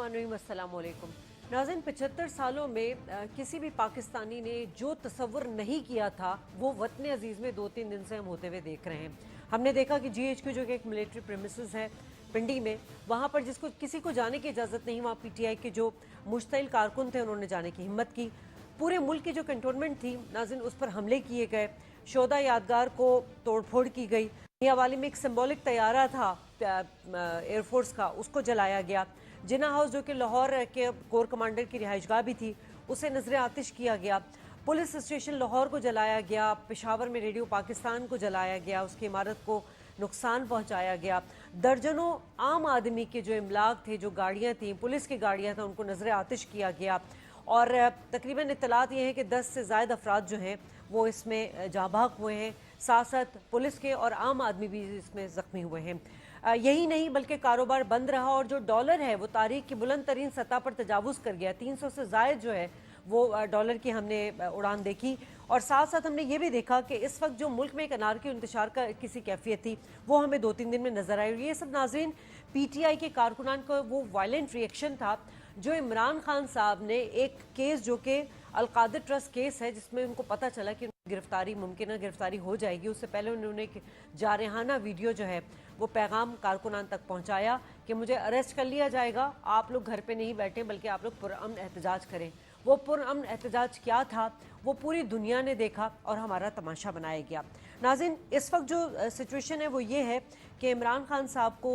बिस्मिल्लाहिर्रहमानिर्रहीम, अस्सलाम वालेकुम। नाज़रीन, 75 सालों में किसी भी पाकिस्तानी ने जो तसव्वुर नहीं किया था वो वतन अजीज़ में 2-3 दिन से हम होते हुए देख रहे हैं। हमने देखा कि GHQ जो कि एक मिलिट्री प्रेमिसेस है पिंडी में, वहाँ पर जिसको किसी को जाने की इजाज़त नहीं, वहाँ PTI के जो मुश्तइल कारकुन थे उन्होंने जाने की हिम्मत की। पूरे मुल्क की जो कंटोनमेंट थी नाज़रीन, उस पर हमले किए गए, शोदा यादगार को तोड़फोड़ की गई। मियांवाली में एक सिंबॉलिक तैयारा था एयरफोर्स का, उसको जलाया गया। जिना हाउस जो कि लाहौर के कोर कमांडर की रिहाइशगाह भी थी, उसे नजर आतिश किया गया। पुलिस स्टेशन लाहौर को जलाया गया। पेशावर में रेडियो पाकिस्तान को जलाया गया, उसकी इमारत को नुकसान पहुंचाया गया। दर्जनों आम आदमी के जो इमलाक थे, जो गाड़ियां थी, पुलिस की गाड़ियां थी, उनको नजर आतिश किया गया। और तकरीबन इत्तलात ये है कि 10 से ज़ायद अफराद जो हैं वो इसमें जाबाक हुए हैं। साथ साथ पुलिस के और आम आदमी भी इसमें ज़ख्मी हुए हैं। यही नहीं बल्कि कारोबार बंद रहा और जो डॉलर है वो तारीख की बुलंद तरीन सतह पर तजावुज़ कर गया। 300 से ज़ायद जो है वो डॉलर की हमने उड़ान देखी। और साथ साथ हमने ये भी देखा कि इस वक्त जो मुल्क में एक अनारकी इंतशार का किसी कैफियत थी वो हमें 2-3 दिन में नजर आई। ये सब नाज़रीन PTI के कारकुनान का वो वायलेंट रिएक्शन था जो इमरान खान साहब ने एक केस जो कि अलकादिर ट्रस्ट केस है, जिसमें उनको पता चला कि गिरफ्तारी मुमकिन गिरफ्तारी हो जाएगी, उससे पहले उन्होंने एक जारहाना वीडियो जो है वो पैगाम कारकुनान तक पहुंचाया कि मुझे अरेस्ट कर लिया जाएगा, आप लोग घर पे नहीं बैठे बल्कि आप लोग पुरअमन एहतजाज करें। वो पुरअमन एहतजाज क्या था वो पूरी दुनिया ने देखा और हमारा तमाशा बनाया गया। नाज़रीन, इस वक्त जो सिचुएशन है वो ये है कि इमरान खान साहब को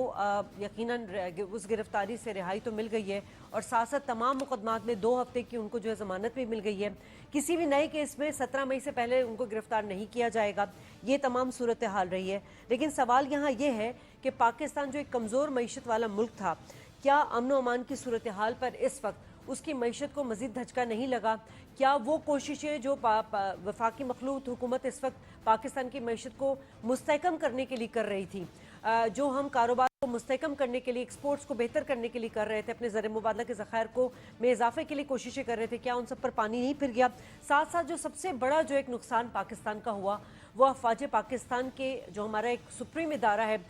यकीनन उस गिरफ्तारी से रिहाई तो मिल गई है और साथ साथ तमाम मुकदमात में 2 हफ्ते की उनको जो है ज़मानत भी मिल गई है। किसी भी नए केस में 17 मई से पहले उनको गिरफ्तार नहीं किया जाएगा। ये तमाम सूरत हाल रही है। लेकिन सवाल यहाँ ये है कि पाकिस्तान जो एक कमज़ोर मईशत वाला मुल्क था, क्या अमन व अमान की सूरत हाल पर इस वक्त उसकी मईशत को मज़ीद धचका नहीं लगा? क्या वो कोशिशें जो वफाकी मखलूत हुकूमत इस वक्त पाकिस्तान की मईशत को मुस्तहकम करने के लिए कर रही थी, जो हम कारोबार को मुस्तहकम करने के लिए, एक्सपोर्ट्स को बेहतर करने के लिए कर रहे थे, अपने ज़र मुबादला के ज़खायर को में इजाफे के लिए कोशिशें कर रहे थे, क्या उन सब पर पानी नहीं फिर गया? साथ साथ जो सबसे बड़ा जो एक नुकसान पाकिस्तान का हुआ वो अफवाज पाकिस्तान के जो हमारा एक सुप्रीम इदारा है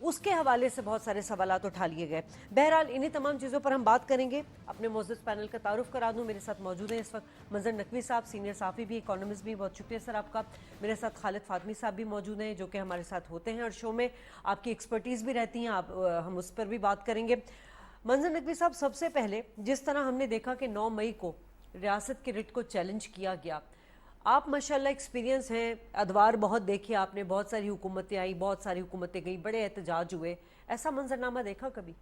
उसके हवाले से बहुत सारे सवालात उठा लिए गए। बहरहाल इन्हीं तमाम चीज़ों पर हम बात करेंगे। अपने मौजूद पैनल का तारुफ करा दूं, मेरे साथ मौजूद हैं इस वक्त मंजर नकवी साहब, सीनियर साफ़ी भी, इकोनॉमिस्ट भी, बहुत शुक्रिया सर आपका। मेरे साथ खालिद फातमी साहब भी मौजूद हैं जो कि हमारे साथ होते हैं और शो में आपकी एक्सपर्टीज़ भी रहती हैं, हम उस पर भी बात करेंगे। मंजर नकवी साहब, सबसे पहले जिस तरह हमने देखा कि 9 मई को रियासत के रिट को चैलेंज किया गया, आप माशाल्लाह एक्सपीरियंस हैं, अदवार बहुत देखे आपने, बहुत सारी हुकूमतें आई, बहुत सारी हुकूमतें गई, बड़े एहतजाज हुए, ऐसा मंजरनामा देखा कभी?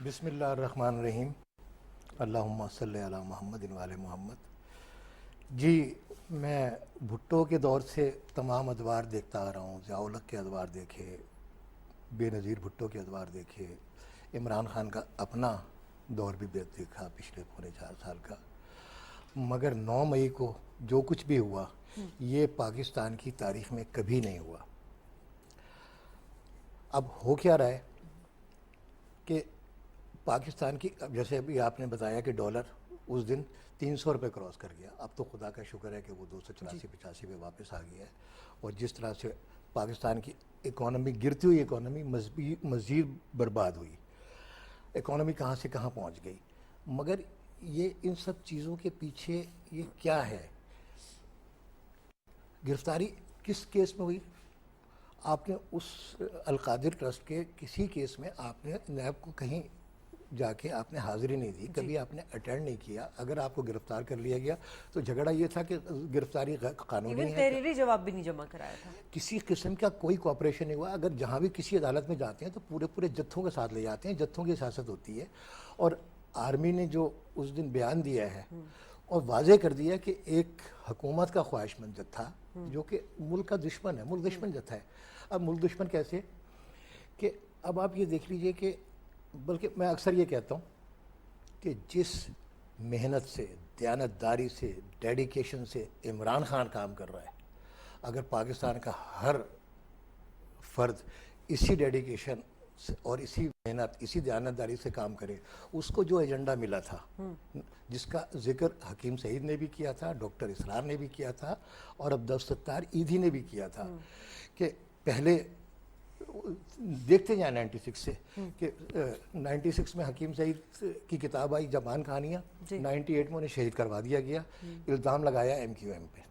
बिस्मिल्लाहिर्रहमानिर्रहीम, अल्लाहुम्मा सल्ली अला मुहम्मदिन व आले मुहम्मद। जी, मैं भुट्टो के दौर से तमाम अदवार देखता आ रहा हूँ। ज़िया-उल-हक के अदवार देखे, बेनज़ीर भुट्टो के अदवार देखे, इमरान खान का अपना दौर भी देखा पिछले पौने 4 साल का। मगर 9 मई को जो कुछ भी हुआ ये पाकिस्तान की तारीख़ में कभी नहीं हुआ। अब हो क्या रहा है कि पाकिस्तान की, अब जैसे अभी आपने बताया कि डॉलर उस दिन 300 रुपये क्रॉस कर गया, अब तो खुदा का शुक्र है कि वो 284-85 पे वापस आ गया है। और जिस तरह से पाकिस्तान की इकॉनमी, गिरती हुई इकॉनमी मज़ीद बर्बाद हुई, इकॉनमी कहाँ से कहाँ पहुँच गई। मगर ये इन सब चीज़ों के पीछे ये क्या है? गिरफ्तारी किस केस में हुई? आपने उस अलकादिर ट्रस्ट के किसी केस में आपने नैब को कहीं जाके आपने हाज़िरी नहीं दी, कभी आपने अटेंड नहीं किया। अगर आपको गिरफ्तार कर लिया गया तो झगड़ा ये था कि गिरफ्तारी कानूनी है, तहरीरी जवाब भी नहीं जमा कराया था, किसी किस्म का कोई कोऑपरेशन नहीं हुआ। अगर जहाँ भी किसी अदालत में जाते हैं तो पूरे पूरे जत्थों के साथ ले जाते हैं, जत्थों की सियासत होती है। और आर्मी ने जो उस दिन बयान दिया है और वाज़े कर दिया कि एक हुकूमत का ख्वाहिशमंद जत्था जो कि मुल्क का दुश्मन है, मुल्क दुश्मन जत्था है। अब मुल्क दुश्मन कैसे कि अब आप ये देख लीजिए कि, बल्कि मैं अक्सर ये कहता हूँ कि जिस मेहनत से, दयानतदारी से, डेडिकेशन से इमरान खान काम कर रहा है, अगर पाकिस्तान का हर फ़र्द इसी डेडिकेशन और इसी मेहनत, इसी दयानतदारी से काम करे, उसको जो एजेंडा मिला था, जिसका जिक्र हकीम सईद ने भी किया था, डॉक्टर इसरार ने भी किया था और अब्दुल सत्तार ईदी ने भी किया था, कि पहले देखते जाए 96 से कि 96 में हकीम सईद की किताब आई जबान कहानियाँ, 98 में उन्हें शहीद करवा दिया गया, इल्ज़ाम लगाया MQM पे।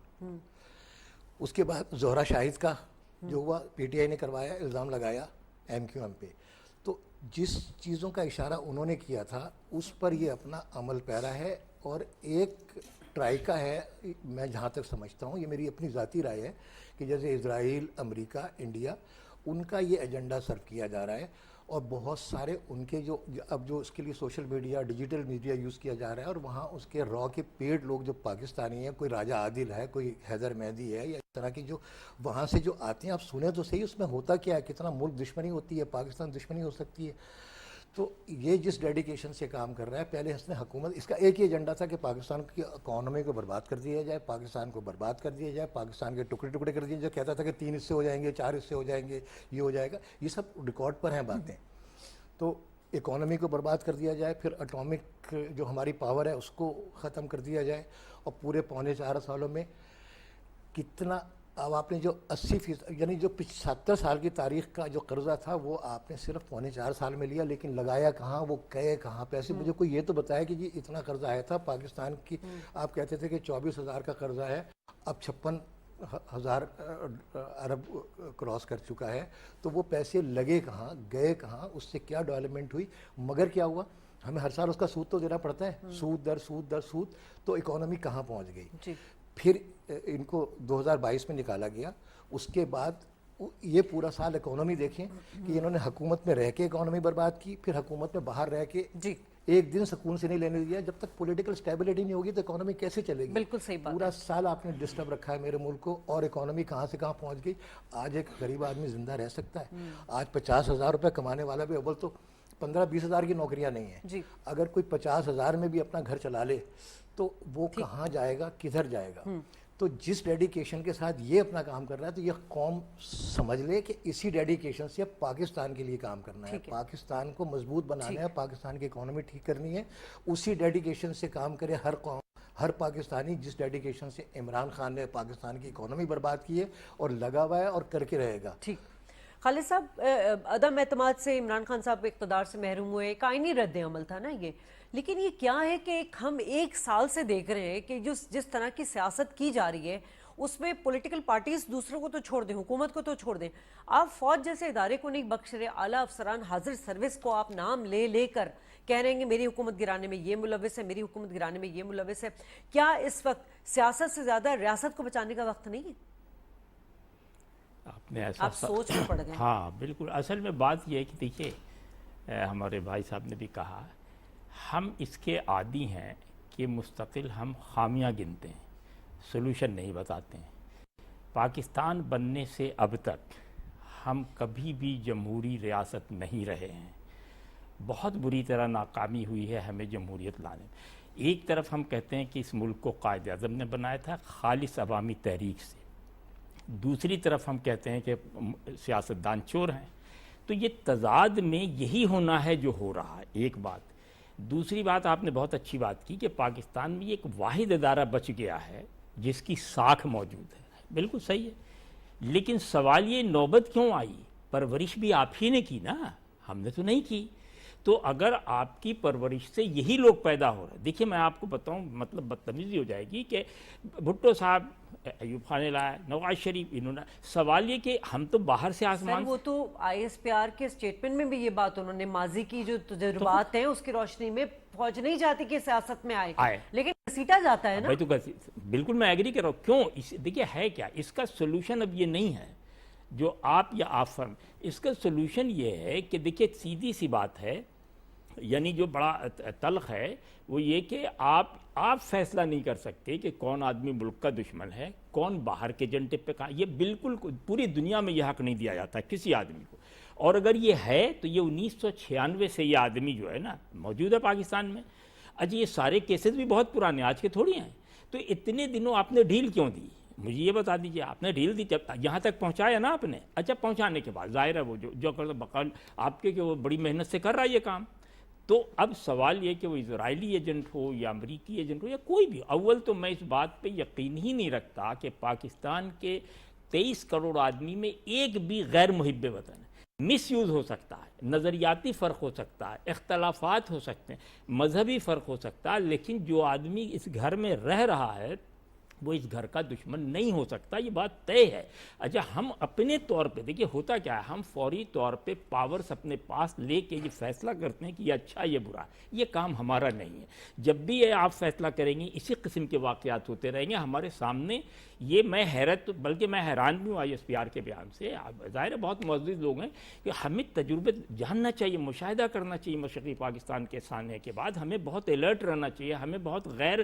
उसके बाद जोहरा शाहिद का जो हुआ PTI ने करवाया, इल्ज़ाम लगाया MQM पे। तो जिस चीज़ों का इशारा उन्होंने किया था उस पर ये अपना अमल पैरा है और एक ट्राइका है, मैं जहाँ तक समझता हूँ, ये मेरी अपनी ज़ाती राय है कि जैसे इजराइल, अमेरिका, इंडिया, उनका ये एजेंडा सर्व किया जा रहा है और बहुत सारे उनके जो अब जो इसके लिए social media, digital media use किया जा रहा है और वहाँ उसके रॉ के पेड लोग जो पाकिस्तानी हैं, कोई राजा आदिल है, कोई हैदर मेहदी है या इस तरह की जो वहाँ से जो आते हैं, आप सुने तो सही उसमें होता क्या है, कितना मुल्क दुश्मनी होती है, पाकिस्तान दुश्मनी हो सकती है। तो ये जिस डेडिकेशन से काम कर रहा है, पहले इसने हुकूमत, इसका एक ही एजेंडा था कि पाकिस्तान की इकॉनमी को बर्बाद कर दिया जाए, पाकिस्तान को बर्बाद कर दिया जाए, पाकिस्तान के टुकड़े टुकड़े कर दिए जाए। कहता था कि 3 हिस्से हो जाएंगे, 4 हिस्से हो जाएंगे, ये हो जाएगा, ये सब रिकॉर्ड पर हैं बातें। तो इकॉनमी को बर्बाद कर दिया जाए, फिर एटॉमिक जो हमारी पावर है उसको ख़त्म कर दिया जाए और पूरे 3.25 सालों में कितना, अब आपने जो 80% यानी जो 75 साल की तारीख का जो कर्जा था वो आपने सिर्फ 3.25 साल में लिया, लेकिन लगाया कहाँ, वो गए कहाँ पैसे? मुझे कोई ये तो बताया कि जी इतना कर्जा आया था पाकिस्तान की, आप कहते थे कि 24,000 का कर्जा है, अब 56,000 अरब क्रॉस कर चुका है। तो वो पैसे लगे कहाँ, गए कहाँ, उससे क्या डेवलपमेंट हुई? मगर क्या हुआ, हमें हर साल उसका सूद तो देना पड़ता है, सूद दर सूद दर सूद। तो इकोनॉमी कहाँ पहुँच गई? फिर इनको 2022 में निकाला गया। उसके बाद ये पूरा साल इकोनॉमी देखें कि इन्होंने हुकूमत में रह के इकोनॉमी बर्बाद की, फिर हुकूमत में बाहर रह के एक दिन सुकून से नहीं लेने दिया। जब तक पॉलिटिकल स्टेबिलिटी नहीं होगी तो इकोनॉमी कैसे चलेगी? बिल्कुल सही बात। पूरा साल आपने डिस्टर्ब रखा है मेरे मुल्क को और इकोनॉमी कहाँ से कहाँ पहुँच गई। आज एक गरीब आदमी जिंदा रह सकता है? आज 50,000 रुपये कमाने वाला भी, अव्वल तो 15-20 हज़ार की नौकरियाँ नहीं है, अगर कोई 50,000 में भी अपना घर चला ले तो वो कहाँ जाएगा, किधर जाएगा? तो जिस डेडिकेशन के साथ ये अपना काम कर रहा है, तो ये कौम समझ ले कि इसी डेडिकेशन से पाकिस्तान के लिए काम करना है, पाकिस्तान को मजबूत बनाना है, पाकिस्तान की इकोनॉमी ठीक करनी है। उसी डेडिकेशन से काम करे हर कौम, हर पाकिस्तानी, जिस डेडिकेशन से इमरान खान ने पाकिस्तान की इकोनॉमी बर्बाद की है और लगा हुआ है और करके रहेगा। ठीक। खालिद साहब, अदम एतमाद से इमरान खान साहब इक़्तिदार से महरूम हुए, एक आईनी रद्द अमल था ना ये, लेकिन ये क्या है कि हम 1 साल से देख रहे हैं कि जिस तरह की सियासत की जा रही है उसमें पॉलिटिकल पार्टीज दूसरों को तो छोड़ दें, हुकूमत को तो छोड़ दें, आप फौज जैसे इदारे को नहीं बख्श रहे, आला अफसरान हाजिर सर्विस को आप नाम ले लेकर कह रहे हैं मेरी हुकूमत गिराने में ये मुलविस है, मेरी हुकूमत गिराने में ये मुलविस है। क्या इस वक्त सियासत से ज़्यादा रियासत को बचाने का वक्त नहीं है? आपने ऐसा आप सोच में पड़ गए। हाँ बिल्कुल, असल में बात यह है कि देखिए हमारे भाई साहब ने भी कहा, हम इसके आदी हैं कि मुस्तकिल हम खामियां गिनते हैं, सॉल्यूशन नहीं बताते हैं। पाकिस्तान बनने से अब तक हम कभी भी जमहूरी रियासत नहीं रहे हैं, बहुत बुरी तरह नाकामी हुई है हमें जमहूरियत लाने में। एक तरफ हम कहते हैं कि इस मुल्क को कायद आज़म ने बनाया था खालिस अवामी तहरीक से, दूसरी तरफ हम कहते हैं कि सियासतदान चोर हैं। तो ये तज़ाद में यही होना है जो हो रहा है, एक बात। दूसरी बात, आपने बहुत अच्छी बात की कि पाकिस्तान में एक वाहिद अदारा बच गया है जिसकी साख मौजूद है, बिल्कुल सही है। लेकिन सवाल ये नौबत क्यों आई? परवरिश भी आप ही ने की ना, हमने तो नहीं की। तो अगर आपकी परवरिश से यही लोग पैदा हो रहे, देखिए मैं आपको बताऊं, मतलब बदतमीजी हो जाएगी कि भुट्टो साहब, अयूब खान लाया, नवाज शरीफ, इन्होंने, सवाल ये कि हम तो बाहर से आसमान, वो तो ISPR के स्टेटमेंट में भी ये बात उन्होंने, माजी की जो तजुर्बात हैं उसकी रोशनी में फौज नहीं चाहती कि सियासत में आए। लेकिन घसीटा जाता है ना। भाई तो बिल्कुल मैं एग्री कर रहा हूँ। क्यों? देखिए है क्या इसका सोल्यूशन? अब ये नहीं है जो आप या आप फर्म, इसका सोल्यूशन ये है कि देखिए सीधी सी बात है, यानी जो बड़ा तल्ख है वो ये कि आप फैसला नहीं कर सकते कि कौन आदमी मुल्क का दुश्मन है, कौन बाहर के एजेंडे पे कहाँ, ये बिल्कुल पूरी दुनिया में यह हक नहीं दिया जाता किसी आदमी को। और अगर ये है तो ये 1996 से ये आदमी जो है ना मौजूद है पाकिस्तान में। अच्छा, ये सारे केसेस भी बहुत पुराने, आज के थोड़ी हैं। तो इतने दिनों आपने ढील क्यों दी? मुझे ये बता दीजिए। आपने ढील दी, जब यहाँ तक पहुँचाया ना आपने, अच्छा पहुँचाने के बाद जाहिर है वो जो कर बकाल आपके कि वो बड़ी मेहनत से कर रहा है ये काम। तो अब सवाल ये कि वो इजरायली एजेंट हो या अमरीकी एजेंट हो या कोई भी, अव्वल तो मैं इस बात पे यकीन ही नहीं रखता कि पाकिस्तान के 23 करोड़ आदमी में एक भी गैर मुहिब्बे वतन है। مس یوز ہو سکتا ہے، نظریاتی فرق ہو سکتا ہے، اختلافات ہو سکتے ہیں، مذہبی فرق ہو سکتا ہے، لیکن جو آدمی اس گھر میں رہ رہا ہے وہ اس گھر کا دشمن نہیں ہو سکتا، یہ بات طے ہے۔ اچھا ہم اپنے طور پہ دیکھیے ہوتا کیا ہے، ہم فوری طور پہ پاورز اپنے پاس لے کے یہ فیصلہ کرتے ہیں کہ یہ اچھا یہ برا، یہ کام ہمارا نہیں ہے۔ جب بھی یہ آپ فیصلہ کریں گے اسی قسم کے واقعات ہوتے رہیں گے ہمارے سامنے۔ یہ میں حیرت بلکہ میں حیران بھی ہوں آئی ایس پی آر کے بیان سے، ظاہر ہے بہت معزز لوگ ہیں کہ ہمیں تجربے جاننا چاہیے، مشاہدہ کرنا چاہیے مشرقی پاکستان کے سامنے کے بعد، ہمیں بہت الرٹ رہنا چاہیے، ہمیں بہت غیر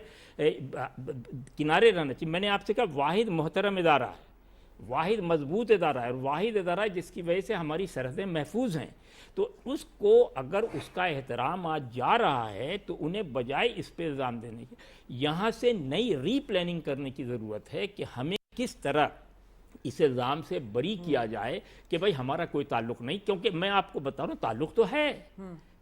کنارے رہنا چاہیے۔ میں نے آپ سے کہا واحد محترم ادارہ ہے، واحد مضبوط ادارہ ہے، اور واحد ادارہ ہے جس کی وجہ سے ہماری سرحدیں محفوظ ہیں، تو اس کو اگر اس کا احترام آج جا رہا ہے تو انہیں بجائے اس پہ الزام دینے کے یہاں سے نئی ری پلاننگ کرنے کی ضرورت ہے کہ ہمیں کس طرح اس الزام سے بری کیا جائے کہ بھائی ہمارا کوئی تعلق نہیں، کیونکہ میں آپ کو بتا رہا ہوں تعلق تو ہے،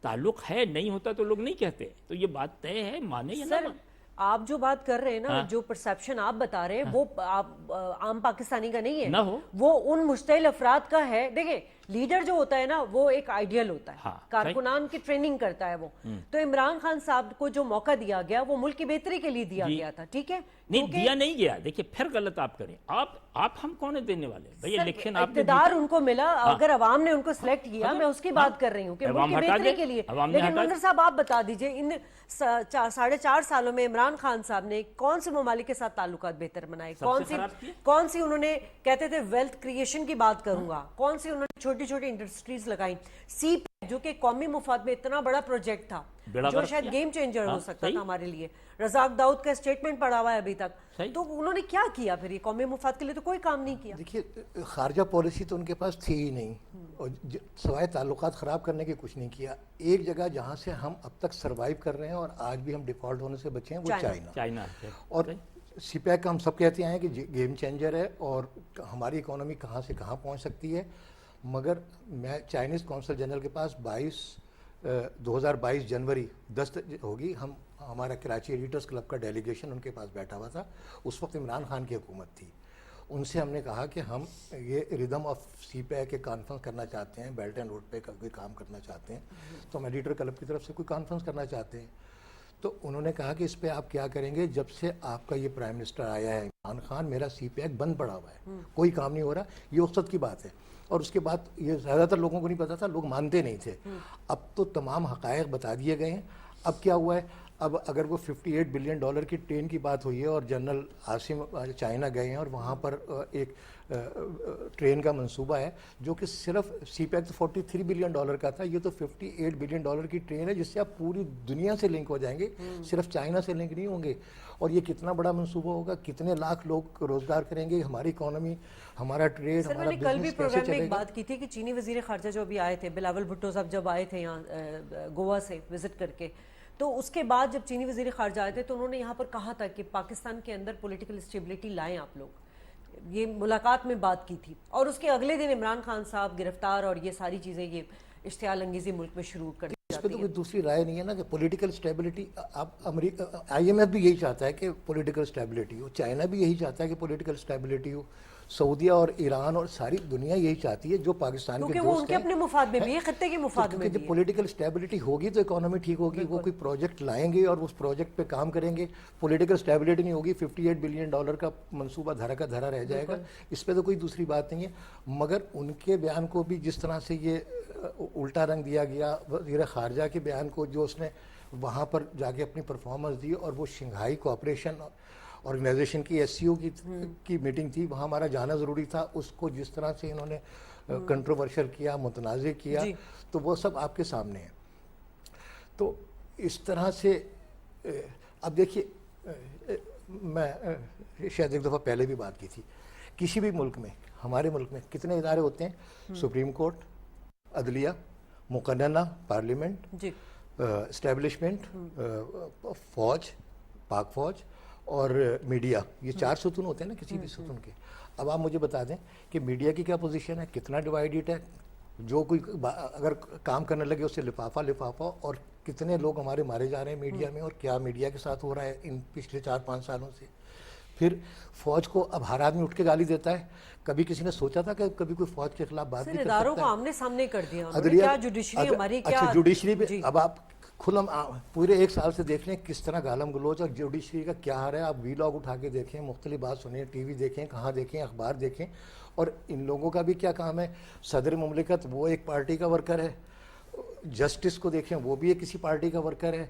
تعلق ہے، نہیں ہوتا تو لوگ نہیں کہتے، تو یہ بات طے ہے، مانے یا نہ سر مانے۔ آپ جو بات کر رہے ہیں نا، جو پرسیپشن آپ بتا رہے ہیں وہ عام پاکستانی کا نہیں ہے، نہ ہو، وہ ان مشتعل افراد کا ہے۔ دیکھیں لیڈر جو ہوتا ہے نا وہ ایک آئیڈیل ہوتا ہے، کارکنان کی ٹریننگ کرتا ہے وہ، تو عمران خان صاحب کو جو موقع دیا گیا وہ ملک کی بہتری کے لیے دیا گیا تھا، ٹھیک ہے، نہیں دیا نہیں گیا۔ دیکھیں پھر غلط آپ کریں، آپ ہم کون دینے والے بھئی، الیکشن آپ نے اقتدار ان کو ملا، اگر عوام نے ان کو سلیکٹ کیا، میں اس کی بات کر رہی ہوں کہ ملک کی بہتری کے لیے۔ لیکن منظر صاحب آپ بتا دیجئے ان 4.5 سالوں میں عمران خان صاحب نے کون سے ممالک کے ساتھ تعلقات بہتر بنائے، کون سی انہوں نے کہتے تھے ویلتھ کریشن کی بات کروں گا، کون سی انہوں نے چھوٹی چھوٹی انڈسٹریز لگائیں، سی پیک جو کہ قومی مفاد میں اتنا بڑا پروجیکٹ تھا جو شاید گیم چینجر ہو سکتا تھا ہمارے لیے، رزاق داؤد کا اسٹیٹمنٹ پڑھا ہوا ہے ابھی تک، تو انہوں نے کیا کیا پھر؟ یہ قومی مفاد کے لیے تو کوئی کام نہیں کیا۔ دیکھیے خارجہ پالیسی تو ان کے پاس تھی ہی نہیں، اور سوائے تعلقات خراب کرنے کے کچھ نہیں کیا۔ ایک جگہ جہاں سے ہم اب تک سروائیو کر رہے ہیں اور آج بھی ہم ڈیفالٹ ہونے سے بچے ہیں وہ چائنا، اور سی پیک کا ہم سب کہتے ہیں کہ گیم چینجر ہے اور ہماری اکانومی کہاں سے کہاں پہنچ سکتی ہے، مگر میں چائنیز کونسل جنرل کے پاس 2022 جنوری 10 ہوگی، ہمارا کراچی ایڈیٹرز کلب کا ڈیلیگیشن ان کے پاس بیٹھا ہوا تھا، اس وقت عمران خان کی حکومت تھی۔ ان سے ہم نے کہا کہ ہم یہ ریدم آف سی پیک کے کانفرنس کرنا چاہتے ہیں، بیلٹ اینڈ روڈ پہ کوئی کام کرنا چاہتے ہیں، تو ہم ایڈیٹر کلب کی طرف سے کوئی کانفرنس کرنا چاہتے ہیں۔ تو انہوں نے کہا کہ اس پہ آپ کیا کریں گے، جب سے آپ کا یہ پرائم منسٹر آیا ہے عمران خان، میرا سی پیک بند پڑا ہوا ہے، کوئی کام نہیں ہو رہا، یہ وقت کی بات ہے۔ اور اس کے بعد یہ زیادہ تر لوگوں کو نہیں پتا تھا، لوگ مانتے نہیں تھے۔ اب تو تمام حقائق بتا دیے گئے ہیں۔ اب کیا ہوا ہے، اب اگر وہ $58 بلین کی ٹرین کی بات ہوئی ہے اور جنرل عاصم چائنا گئے ہیں اور وہاں پر ایک ٹرین کا منصوبہ ہے جو کہ صرف سی پیک تو $43 بلین کا تھا، یہ تو $58 بلین کی ٹرین ہے جس سے آپ پوری دنیا سے لنک ہو جائیں گے، صرف چائنا سے لنک نہیں ہوں گے۔ اور یہ کتنا بڑا منصوبہ ہوگا، کتنے لاکھ لوگ روزگار کریں گے، ہماری اکانومی، ہمارا ٹریڈ، سر میں ہمارا نے کل بھی بزنس کیسے پروگرام میں چلے ایک گا۔ بات کی تھی کہ چینی وزیر خارجہ جو ابھی آئے تھے بلاول بھٹو صاحب جب آئے تھے یہاں گوا سے وزٹ کر کے، تو اس کے بعد جب چینی وزیر خارجہ آئے تھے تو انہوں نے یہاں پر کہا تھا کہ پاکستان کے اندر پولیٹیکل اسٹیبلٹی لائیں آپ لوگ، یہ ملاقات میں بات کی تھی، اور اس کے اگلے دن عمران خان صاحب گرفتار اور یہ ساری چیزیں، یہ اشتعال انگیزی ملک میں شروع کر دی اس پہ جاتی تو ہے۔ کوئی دوسری رائے نہیں ہے نا کہ پولیٹیکل اسٹیبلٹی، آپ امریکہ IMF بھی یہی چاہتا ہے کہ پولیٹیکل اسٹیبلٹی ہو، چائنا بھی یہی چاہتا ہے کہ پولیٹیکل اسٹیبلٹی ہو، سعودیہ اور ایران اور ساری دنیا یہی چاہتی ہے، جو پاکستان کے کیونکہ وہ ان دوست کے ہیں۔ اپنے مفاد میں بھی ہے، خطے کے مفاد میں کیونکہ بھی جب ہے۔ پولیٹیکل اسٹیبلٹی ہوگی تو اکانومی ٹھیک ہوگی، وہ کوئی پروجیکٹ لائیں گے اور اس پروجیکٹ پہ کام کریں گے۔ پولیٹیکل اسٹیبلٹی نہیں ہوگی، $58 بلین کا منصوبہ دھرا کا دھرا رہ جائے گا، اس پہ تو کوئی دوسری بات نہیں ہے۔ مگر ان کے بیان کو بھی جس طرح سے یہ الٹا رنگ دیا گیا، وزیر خارجہ کے بیان کو جو اس نے وہاں پر جا کے اپنی پرفارمنس دی، اور وہ شنگھائی کوآپریشن آرگنائزیشن کی SCO کی میٹنگ تھی، وہاں ہمارا جانا ضروری تھا، اس کو جس طرح سے انہوں نے کنٹروورشل کیا، متنازع کیا، تو وہ سب آپ کے سامنے ہے۔ تو اس طرح سے اب دیکھیے، میں شاید ایک دفعہ پہلے بھی بات کی تھی، کسی بھی ملک میں، ہمارے ملک میں کتنے ادارے ہوتے ہیں؟ سپریم کورٹ، عدلیہ، مقننہ، پارلیمنٹ، اسٹیبلشمنٹ، فوج، پاک فوج اور میڈیا، یہ 4 ستون ہوتے ہیں نا کسی بھی ستون کے۔ اب آپ مجھے بتا دیں کہ میڈیا کی کیا پوزیشن ہے، کتنا ڈیوائیڈڈ ہے، جو کوئی اگر کام کرنے لگے اس سے لفافہ، اور کتنے لوگ ہمارے مارے جا رہے ہیں میڈیا میں، اور کیا میڈیا کے ساتھ ہو رہا ہے ان پچھلے 4-5 سالوں سے۔ پھر فوج کو اب ہر آدمی اٹھ کے گالی دیتا ہے. کبھی کسی نے سوچا تھا کہ کبھی کوئی فوج کے خلاف بات سر نہیں کر اداروں سکتا کو ہے؟ آمنے سامنے کر دیا انہوں نے. عدلیہ کیا جوڈیشری ہماری کیا اچھا جوڈیشری پہ جی. اب آپ کھلم پورے 1 سال سے دیکھ لیں کس طرح گالم گلوچ اور جوڈیشری کا کیا حال ہے. آپ وی لاگ اٹھا کے دیکھیں, مختلف بات سنیں, ٹی وی دیکھیں, کہاں دیکھیں, اخبار دیکھیں, اور ان لوگوں کا بھی کیا کام ہے. صدر مملکت وہ ایک پارٹی کا ورکر ہے, جسٹس کو دیکھیں وہ بھی ایک کسی پارٹی کا ورکر ہے.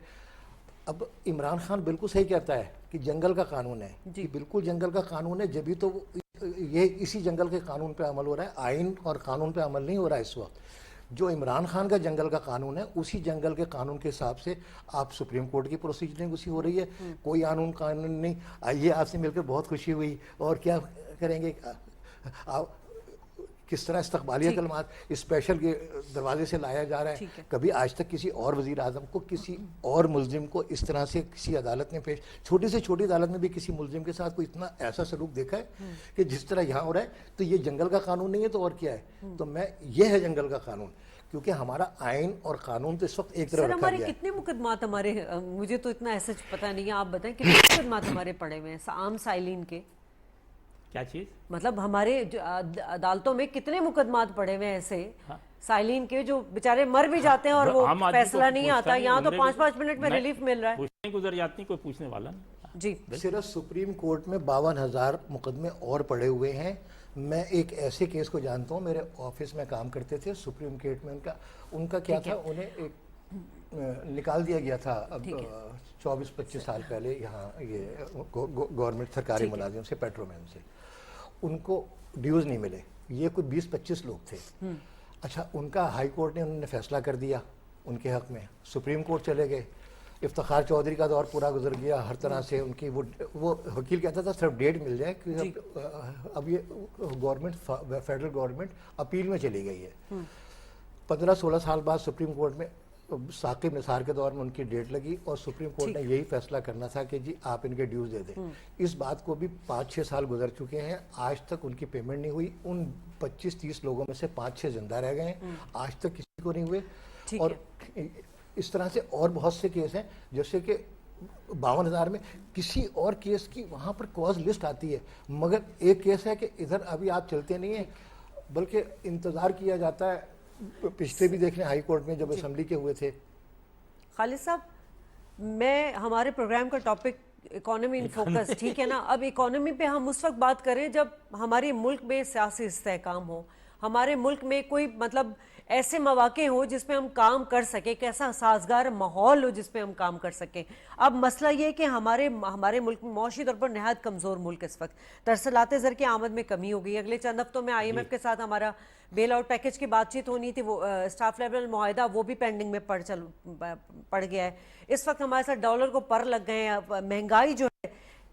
اب عمران خان بالکل صحیح کہتا ہے کہ جنگل کا قانون ہے, جی. کہ بالکل جنگل کا قانون ہے, جبھی تو یہ اسی جنگل کے قانون پہ عمل ہو رہا ہے, آئین اور قانون پہ عمل نہیں ہو رہا ہے اس وقت. جو عمران خان کا جنگل کا قانون ہے اسی جنگل کے قانون کے حساب سے آپ سپریم کورٹ کی پروسیجرنگ اسی ہو رہی ہے. کوئی قانون نہیں. آئیے آپ سے مل کر بہت خوشی ہوئی. اور کیا کریں گے, کس طرح استقبالیہ کلمات اسپیشل کے دروازے سے لایا جا رہا ہے. کبھی آج تک کسی اور وزیر اعظم کو, کسی اور ملزم کو اس طرح سے کسی عدالت میں پیش, چھوٹی سے چھوٹی عدالت میں بھی کسی ملزم کے ساتھ کوئی اتنا ایسا سلوک دیکھا ہے کہ جس طرح یہاں ہو رہا ہے. تو یہ جنگل کا قانون نہیں ہے تو اور کیا ہے. تو یہ ہے جنگل کا قانون, کیونکہ ہمارا آئین اور قانون تو اس وقت ایک طرف سر رکھا ہمارے گیا ہے. کتنے مقدمات ہمارے, مجھے تو اتنا ایسا پتہ نہیں ہے, آپ بتائیں کتنے مقدمات ہمارے پڑے ہوئے ہیں عام سائلین کے. کیا چیز مطلب ہمارے عدالتوں میں کتنے مقدمات پڑے ہوئے ہیں ایسے سائلین کے, جو بیچارے مر بھی جاتے ہیں اور وہ فیصلہ نہیں آتا. یہاں تو 5-5 منٹ میں ریلیف مل رہا ہے. پوچھنے گزر جاتی کوئی پوچھنے والا نہیں. جی صرف سپریم کورٹ میں 52,000 مقدمے اور پڑے ہوئے ہیں. میں ایک ایسے کیس کو جانتا ہوں, میرے آفس میں کام کرتے تھے سپریم کورٹ میں, ان کا کیا تھا, انہیں ایک نکال دیا گیا تھا اب 24-25 سال پہلے یہاں یہ گورنمنٹ سرکاری ملازم سے, پیٹرومین سے. ان کو ڈیوز نہیں ملے, یہ کوئی 20-25 لوگ تھے. اچھا ان کا ہائی کورٹ نے انہوں نے فیصلہ کر دیا ان کے حق میں, سپریم کورٹ چلے گئے. افتخار چودھری کا دور پورا گزر گیا, ہر طرح سے ان کی وہ وکیل کہتا تھا صرف ڈیٹ مل جائے کہ اب یہ گورنمنٹ فیڈرل گورنمنٹ اپیل میں چلی گئی ہے. 15-16 سال بعد سپریم کورٹ میں ثاقب نثار کے دور میں ان کی ڈیٹ لگی اور سپریم کورٹ نے یہی فیصلہ کرنا تھا کہ جی آپ ان کے ڈیوز دے دیں. اس بات کو بھی 5-6 سال گزر چکے ہیں, آج تک ان کی پیمنٹ نہیں ہوئی. ان 25-30 لوگوں میں سے 5-6 زندہ رہ گئے ہیں, آج تک کسی کو نہیں ہوئے. اور اس طرح سے اور بہت سے کیس ہیں, جیسے کہ 52,000 میں کسی اور کیس کی وہاں پر کاز لسٹ آتی ہے, مگر ایک کیس ہے کہ ادھر ابھی آپ چلتے نہیں ہیں بلکہ انتظار کیا جاتا ہے. پچھلے بھی دیکھ لیں ہائی کورٹ میں جب اسمبلی کے ہوئے تھے. خالد صاحب, میں ہمارے پروگرام کا ٹاپک اکانومی ان فوکس, ٹھیک ہے نا. اب اکانومی پہ ہم اس وقت بات کریں جب ہمارے ملک میں سیاسی استحکام ہو, ہمارے ملک میں کوئی مطلب ایسے مواقع ہو جس پہ ہم کام کر سکیں, کیسا سازگار ماحول ہو جس پہ ہم کام کر سکیں. اب مسئلہ یہ ہے کہ ہمارے ملک میں معاشی طور پر نہایت کمزور ملک اس وقت. ترسلات زر کی آمد میں کمی ہو گئی. اگلے چند ہفتوں میں آئی ایم ایف کے ساتھ ہمارا بیل آؤٹ پیکج کی بات چیت ہونی تھی, وہ اسٹاف لیول معاہدہ وہ بھی پینڈنگ میں پڑ گیا ہے. اس وقت ہمارے ساتھ ڈالر کو پر لگ گئے ہیں. مہنگائی جو ہے,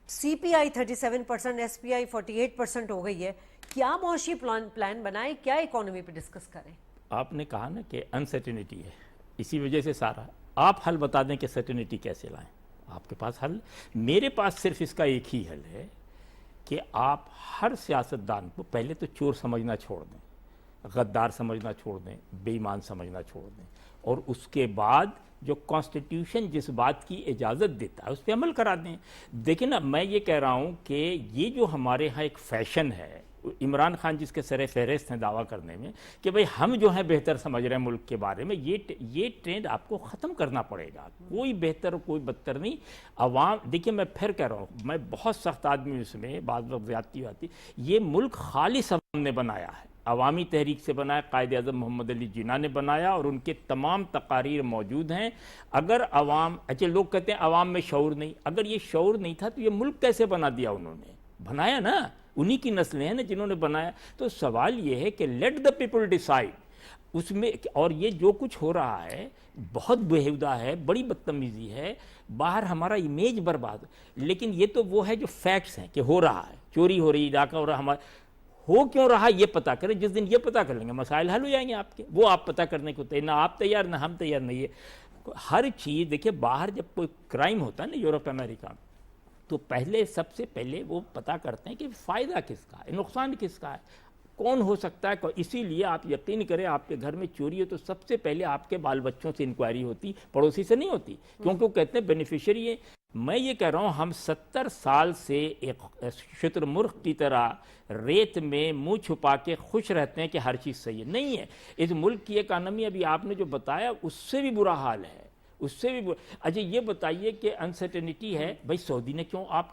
سی پی آئی 37%, ایس پی آئی 48% ہو گئی ہے. کیا معاشی پلان بنائیں, کیا اکانومی پہ ڈسکس کریں؟ آپ نے کہا نا کہ انسرٹینٹی ہے, اسی وجہ سے سارا. آپ حل بتا دیں کہ سرٹینٹی کیسے لائیں. آپ کے پاس حل, میرے پاس صرف اس کا ایک ہی حل ہے کہ آپ ہر سیاستدان کو پہلے تو چور سمجھنا چھوڑ دیں, غدار سمجھنا چھوڑ دیں, بے ایمان سمجھنا چھوڑ دیں, اور اس کے بعد جو کانسٹیٹیوشن جس بات کی اجازت دیتا ہے اس پہ عمل کرا دیں. دیکھیں نا, میں یہ کہہ رہا ہوں کہ یہ جو ہمارے ہاں ایک فیشن ہے, عمران خان جس کے سر فہرست ہیں دعویٰ کرنے میں کہ بھئی ہم جو ہیں بہتر سمجھ رہے ہیں ملک کے بارے میں, یہ ٹرینڈ آپ کو ختم کرنا پڑے گا. کوئی بہتر اور کوئی بدتر نہیں. عوام, دیکھیں میں پھر کہہ رہا ہوں, میں بہت سخت آدمی ہوں, اس میں بعض وقت زیادتی ہوتی. یہ ملک خالص عوام نے بنایا ہے, عوامی تحریک سے بنایا, قائد اعظم محمد علی جناح نے بنایا, اور ان کے تمام تقاریر موجود ہیں. اگر عوام, اچھا لوگ کہتے ہیں عوام میں شعور نہیں, اگر یہ شعور نہیں تھا تو یہ ملک کیسے بنا دیا انہوں نے؟ بنایا نا, انہی کی نسلیں ہیں نا جنہوں نے بنایا. تو سوال یہ ہے کہ لیٹ دا پیپل ڈیسائیڈ اس میں. اور یہ جو کچھ ہو رہا ہے بہت بےہودہ ہے, بڑی بدتمیزی ہے, باہر ہمارا امیج برباد. لیکن یہ تو وہ ہے جو فیکٹس ہیں کہ ہو رہا ہے, چوری ہو رہی, ڈاکہ ہو رہا. ہمارا ہو کیوں رہا یہ پتہ کریں. جس دن یہ پتہ کر لیں گے مسائل حل ہو جائیں گے آپ کے. وہ آپ پتہ کرنے کو نہ آپ تیار نہ ہم تیار نہیں ہے. ہر چیز دیکھیں, باہر جب کوئی کرائم ہوتا ہے نا یورپ امریکہ میں, تو پہلے سب سے پہلے وہ پتہ کرتے ہیں کہ فائدہ کس کا ہے, نقصان کس کا ہے, کون ہو سکتا ہے. اسی لیے آپ یقین کریں, آپ کے گھر میں چوری ہو تو سب سے پہلے آپ کے بال بچوں سے انکوائری ہوتی, پڑوسی سے نہیں ہوتی, کیونکہ وہ کہتے ہیں بینیفیشری ہے. मैं ये कह रहा हूँ हम 70 साल से एक शुतुरमुर्ग की तरह रेत में मुंह छुपा के खुश रहते हैं कि हर चीज़ सही है। नहीं है। इस मुल्क की इकानमी अभी आपने जो बताया उससे भी बुरा हाल है, उससे भी अच्छा ये बताइए कि अनसर्टेनिटी है। भाई सऊदी ने क्यों आप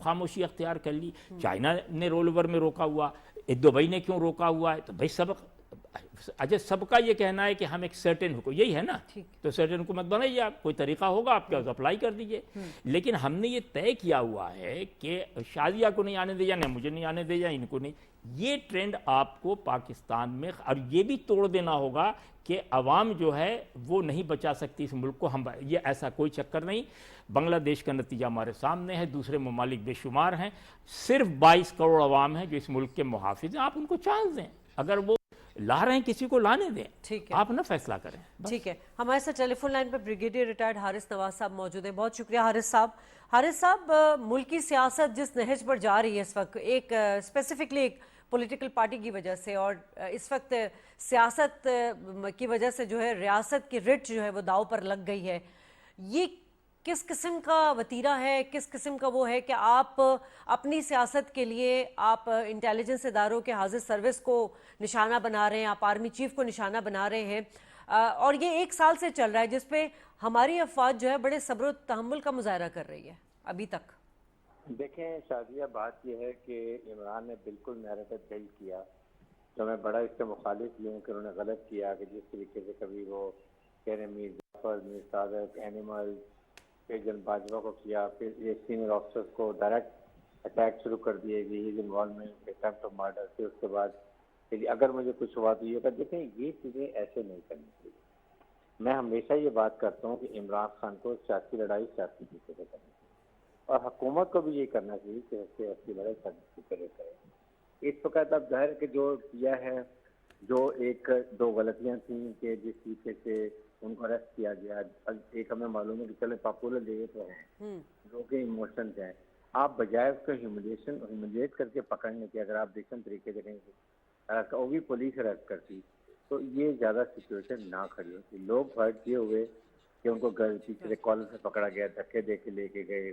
खामोशी अख्तियार कर ली? चाइना ने रोल ओवर में रोका हुआ, दुबई ने क्यों रोका हुआ है? तो भाई सब अच्छा सबका ये कहना है कि हम एक सर्टेन हुकूमत, यही है ना, तो सर्टेन हुकूमत बनाइए, आप कोई तरीका होगा आपके पास अप्लाई कर दीजिए। लेकिन हमने ये तय किया हुआ है कि शादिया को नहीं आने दिया, ना मुझे नहीं आने दिया, इनको नहीं। ये ट्रेंड आपको पाकिस्तान में, और ये भी तोड़ देना होगा कि अवाम जो है वो नहीं बचा सकती इस मुल्क को। हम ये ऐसा कोई चक्कर नहीं। बांग्लादेश का नतीजा हमारे सामने है, दूसरे ममालिक बेशुमार हैं, सिर्फ 22 करोड़ अवाम हैं जो इस मुल्क के मुहाफिज हैं। आप उनको चांस दें, अगर वो ला रहे हैं किसी को लाने दें, ठीक है, आप ना फैसला करें। ठीक है। हमारे साथ टेलीफोन लाइन पर ब्रिगेडियर रिटायर्ड हारिस नवाज साहब मौजूद हैं। बहुत शुक्रिया हारिस साहब। हारिस साहब, मुल्क की सियासत जिस नहज पर जा रही है इस वक्त, एक स्पेसिफिकली एक पॉलिटिकल पार्टी की वजह से, और इस वक्त सियासत की वजह से जो है रियासत की रिट जो है वो दाव पर लग गई है, ये किस किस्म का वतीरा है, किस किस्म का वो है कि आप अपनी सियासत के लिए आप इंटेलिजेंस इदारों के हाजिर सर्विस को निशाना बना रहे हैं, आप आर्मी चीफ को निशाना बना रहे हैं, और ये 1 साल से चल रहा है जिसपे हमारी अफवाज जो है बड़े सब्र और तहम्मुल का मुजाहरा कर रही है अभी तक। देखें शादिया, बात यह है कि इमरान ने बिल्कुल नैरेटिव बिल्ड किया, तो मैं बड़ा इसके मुखालिफ भी हूँ कि उन्होंने गलत किया कि जिस तरीके से कभी वो कह रहे मीर जाफर, मीर सादक, एनिमल, फिर जनरल बाजवा को किया, फिर ये सीनियर ऑफिसर्स को डायरेक्ट अटैक शुरू कर दिए कि ही इन्वॉल्वमेंट अटेम्प्ट ऑफ मर्डर। फिर उसके बाद फिर अगर मुझे कुछ हुआ तो ये कर। देखें ये चीज़ें ऐसे नहीं करनी चाहिए। मैं हमेशा ये बात करता हूँ कि इमरान खान को सियासी लड़ाई सियासी तरीके से करनी चाहिए, और हुकूमत को भी ये करना चाहिए कि सियासी लड़ाई सियासी तरीके से करे। इस वक्त अब जाहिर है कि जो किया है, जो एक दो गलतियाँ थी कि जिस तरीके से उनको अरेस्ट किया गया, एक हमें मालूम है कि चले पॉपुलर जगह तो हैं जो कि इमोशंस हैं, आप बजाय उसको ह्यूमिलिएट करके पकड़ने के, अगर आप डिसेंट तरीके से कहेंगे वो भी पुलिस अरेस्ट करती तो ये ज़्यादा सिचुएशन ना खड़ी होती। लोग हर्ट ये हुए कि उनको घर पीछे कॉलर से पकड़ा गया, धक्के दे के लेके गए,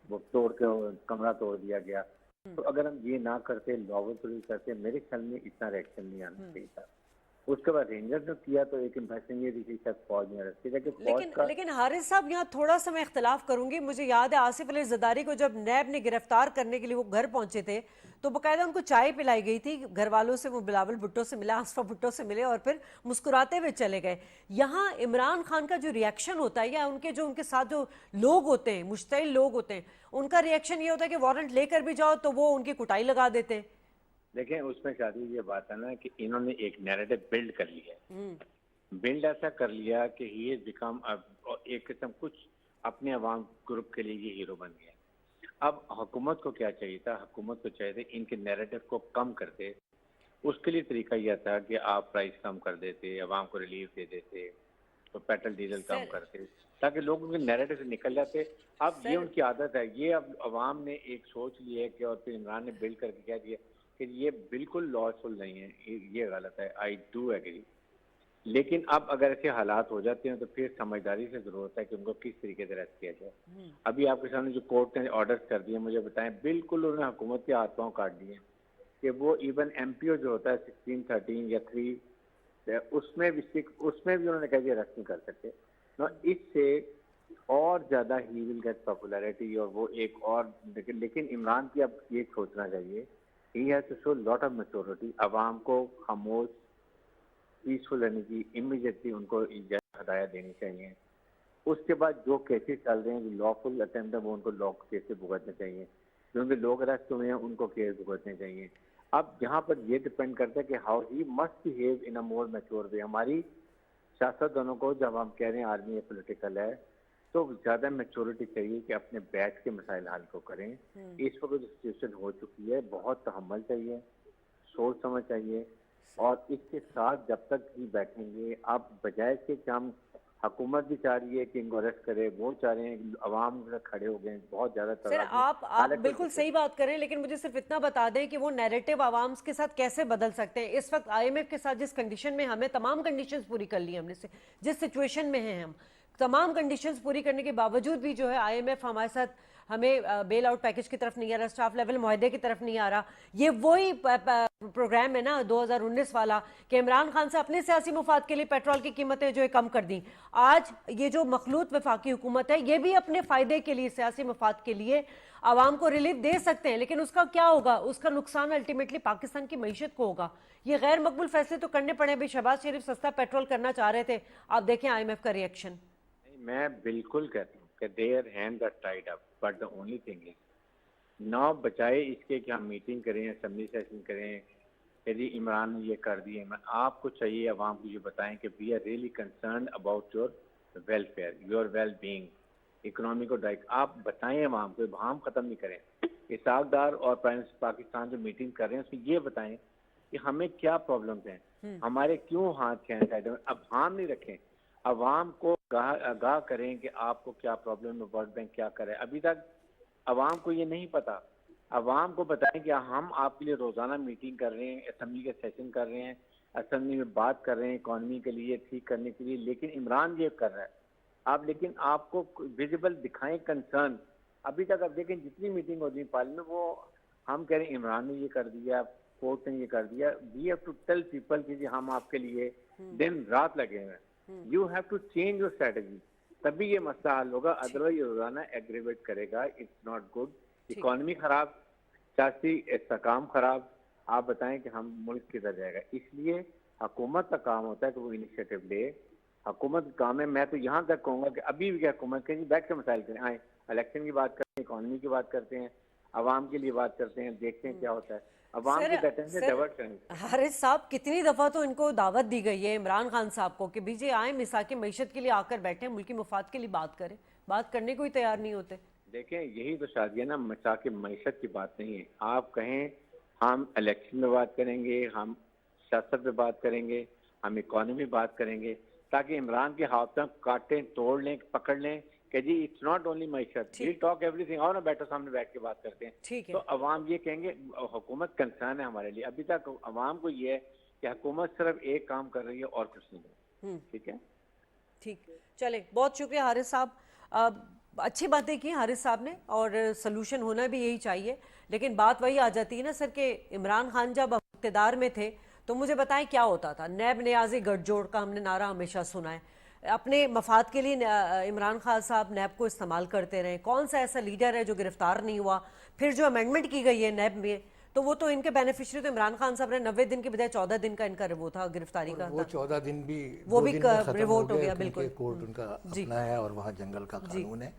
वो तोड़ के कमरा तोड़ दिया गया। तो अगर हम ये ना करते, लॉबल पुलिस करते, मेरे ख्याल में इतना रिएक्शन नहीं आना चाहिए था। उसके बाद रेंजर ने किया तो एक इम्प्रेशन ये थी कि शायद फौज में अरेस्ट किया। लेकिन हारिस साहब यहाँ थोड़ा सा मैं इख्तलाफ करूंगी। मुझे याद है आसिफ अली जरदारी को जब नैब ने गिरफ्तार करने के लिए वो घर पहुंचे थे तो बाकायदा उनको चाय पिलाई गई थी, घर वालों से वो बिलावल भुट्टो से मिले, आसफा भुट्टो से मिले और फिर मुस्कुराते हुए चले गए। यहाँ इमरान खान का जो रिएक्शन होता है या उनके साथ जो लोग होते हैं, मुश्तइल लोग होते हैं, उनका रिएक्शन ये होता है कि वारंट लेकर भी जाओ तो वो उनकी कुटाई लगा देते हैं। देखें उसमें शादी ये बात है ना कि इन्होंने एक नैरेटिव बिल्ड कर लिया है, बिल्ड ऐसा कर लिया कि ये बिकम एक किस्म कुछ अपने अवाम ग्रुप के लिए ये हीरो बन गया। अब हुकूमत को क्या चाहिए था? हुकूमत को चाहिए था इनके नैरेटिव को कम करते। उसके लिए तरीका यह था कि आप प्राइस कम कर देते, अवाम को रिलीफ दे देते, तो पेट्रोल डीजल कम करते ताकि लोग उनके नैरेटिव से निकल जाते। अब ये उनकी आदत है, ये अब अवाम ने एक सोच ली है कि, और फिर इमरान ने बिल्ड करके कह दिया कि ये बिल्कुल लॉसफुल नहीं है, ये गलत है। I do agree. लेकिन अब अगर ऐसे हालात हो जाते हैं तो फिर समझदारी से जरूरत है कि उनको किस तरीके से अरेस्ट किया जाए। अभी आपके सामने जो कोर्ट ने ऑर्डर्स कर दिए, मुझे बताएं, बिल्कुल उन्होंने हुकूमत के हाथ पांव काट दिए कि वो इवन एमपीओ जो होता है 16, 13 या 3 उसमें भी उन्होंने कहा कि अरेस्ट नहीं कर सकते। ना इससे और ज़्यादा ही विल गेट पॉपुलैरिटी, और वो एक और। लेकिन इमरान की अब ये सोचना चाहिए, he has to show lot of maturity। अवाम को खामोश पीसफुल रहने की इमीडिएटली उनको हदायत देनी चाहिए। उसके बाद जो केसेस चल रहे हैं, जो लॉफुल अटेम्प्ट है, वो उनको लॉ केसेस भुगतने चाहिए। जो उनके लोग अरेस्ट हुए हैं उनको केस भुगतने चाहिए। अब यहाँ पर ये डिपेंड करता है कि how he must behave in a more mature way. हमारी सियासत दोनों को, जब हम कह रहे हैं आर्मी या पोलिटिकल है, तो ज़्यादा मैच्योरिटी चाहिए कि अपने बैठ के मसाइल हल को करें। इस वक्त जो सिचुएशन हो चुकी है, बहुत तहम्मुल चाहिए, सोच समझ चाहिए, और इसके साथ जब तक ही बैठेंगे, आप बजाय से कि हम हुकूमत भी चाह रही है कि इनको अरेस्ट करे, वो चाह रहे हैं, अवाम खड़े हो गए बहुत ज़्यादा। सर आप बिल्कुल सही बात करें, लेकिन मुझे सिर्फ इतना बता दें कि वो नैरेटिव आवाम के साथ कैसे बदल सकते हैं। इस वक्त IMF के साथ जिस कंडीशन में, हमें तमाम कंडीशंस पूरी कर ली हमने से, जिस सिचुएशन में हैं हम, तमाम कंडीशंस पूरी करने के बावजूद भी जो है IMF हमारे साथ हमें बेल आउट पैकेज की तरफ नहीं आ रहा, स्टाफ लेवल मुआहदे की तरफ नहीं आ रहा। ये वही प्रोग्राम है ना 2019 वाला कि इमरान खान से अपने सियासी मुफाद के लिए पेट्रोल की कीमतें जो है कम कर दी। आज ये जो मखलूत वफाकी हुकूमत है ये भी अपने फायदे के लिए, सियासी मुफाद के लिए आवाम को रिलीफ दे सकते हैं, लेकिन उसका क्या होगा? उसका नुकसान अल्टीमेटली पाकिस्तान की मईशत को होगा। ये गैर मकबूल फैसले तो करने पड़े। अभी शहबाज शरीफ सस्ता पेट्रोल करना चाह रहे थे, आप देखें IMF का रिएक्शन। मैं बिल्कुल कहता हूँ कि there hand are tied up, but the only thing is ना बचाए इसके कि हम मीटिंग करें, असेंबली सेशन करें कि जी इमरान ने ये कर दिया। आपको चाहिए अवाम को ये बताएं कि we are really concern about your welfare, your well being, economy को डाइक। आप बताएं अवाम को, भाम ख़त्म नहीं करें। इसाकदार और प्राइम मिनिस्टर पाकिस्तान जो मीटिंग कर रहे हैं उसमें ये बताएं कि हमें क्या प्रॉब्लम्स हैं, हमारे क्यों हाथ हैं साइड में। अब भाम नहीं रखें, अवाम को आगाह करें कि आपको क्या प्रॉब्लम है, वर्ल्ड बैंक क्या करे। अभी तक अवाम को ये नहीं पता। अवाम को बताएं कि हम आपके लिए रोज़ाना मीटिंग कर रहे हैं, असेंबली के सेशन कर रहे हैं, असेंबली में बात कर रहे हैं इकॉनमी के लिए ठीक करने के लिए, लेकिन इमरान ये कर रहा है। आप लेकिन आपको विजिबल दिखाएं कंसर्न। अभी तक आप देखें जितनी मीटिंग होती है पार्लियामेंट में, वो हम कह रहे हैं इमरान ने ये कर दिया, कोर्ट ने ये कर दिया। We have to tell people कि हम आपके लिए दिन रात लगे हुए हैं। You have to change your strategy, तभी ये मसला हल होगा। अदरवाइज रोजाना एग्रीवेट करेगा। It's not good. इकॉनमी खराब, सियासी इस्तेकाम खराब। आप बताएं कि हम मुल्क किधर जाएगा। इसलिए हुकूमत का काम होता है कि वो इनिशिएटिव ले। हुकूमत का काम है। मैं तो यहाँ तक कहूँगा कि अभी भी क्या हुकूमत के बैठ के मसाइल करें, आए इलेक्शन की बात करते हैं, इकॉनमी की बात करते हैं, अवाम के लिए बात करते हैं, देखते हैं क्या होता है। अवाम की बैठक से डाइवर्ट करेंगे। हारिस साहब, कितनी दफ़ा तो इनको दावत दी गई है इमरान खान साहब को कि बीजे आए मिसाक मईशत के लिए आकर बैठे, मुल्की मुफाद के लिए बात करें। बात करने को ही तैयार नहीं होते। देखें यही तो शादी है ना, मिसाक मईशत की बात नहीं है। आप कहें हम इलेक्शन में बात करेंगे, हम सियासत पे बात करेंगे, हम इकॉनमी बात करेंगे, ताकि इमरान के हाथों काटें, तोड़ लें, पकड़ लें कि जी इट्स नॉट ओनली मईशत, वी टॉक एवरीथिंग। और ना बैठो सामने बैठ के बात करते हैं। ठीक है। तो अवाम ये कहेंगे हुकूमत कंसर्न है हमारे लिए। अभी तक अवाम को ये है कि हुकूमत सिर्फ एक काम कर रही है और कुछ नहीं। ठीक है, ठीक। चले, बहुत शुक्रिया हारिस साहब। अच्छी बातें की हारिस साहब ने, और सलूशन होना भी यही चाहिए। लेकिन बात वही आ जाती है ना सर कि इमरान खान जब इक़्तिदार में थे तो मुझे बताएं क्या होता था। नैब नियाज़ी गठजोड़ का हमने नारा हमेशा सुना है। अपने मफाद के लिए इमरान खान साहब नैब को इस्तेमाल करते रहे। कौन सा ऐसा लीडर है जो गिरफ्तार नहीं हुआ? फिर जो अमेंडमेंट की गई है नैब में, तो वो तो इनके बेनिफिशियरी तो इमरान खान साहब ने 90 दिन की बजाय 14 दिन का इनका वो था गिरफ्तारी का। वो 14 दिन भी वो भी रिवोट हो गया। बिल्कुल, कोर्ट उनका अपना है और वहाँ जंगल का कानून है।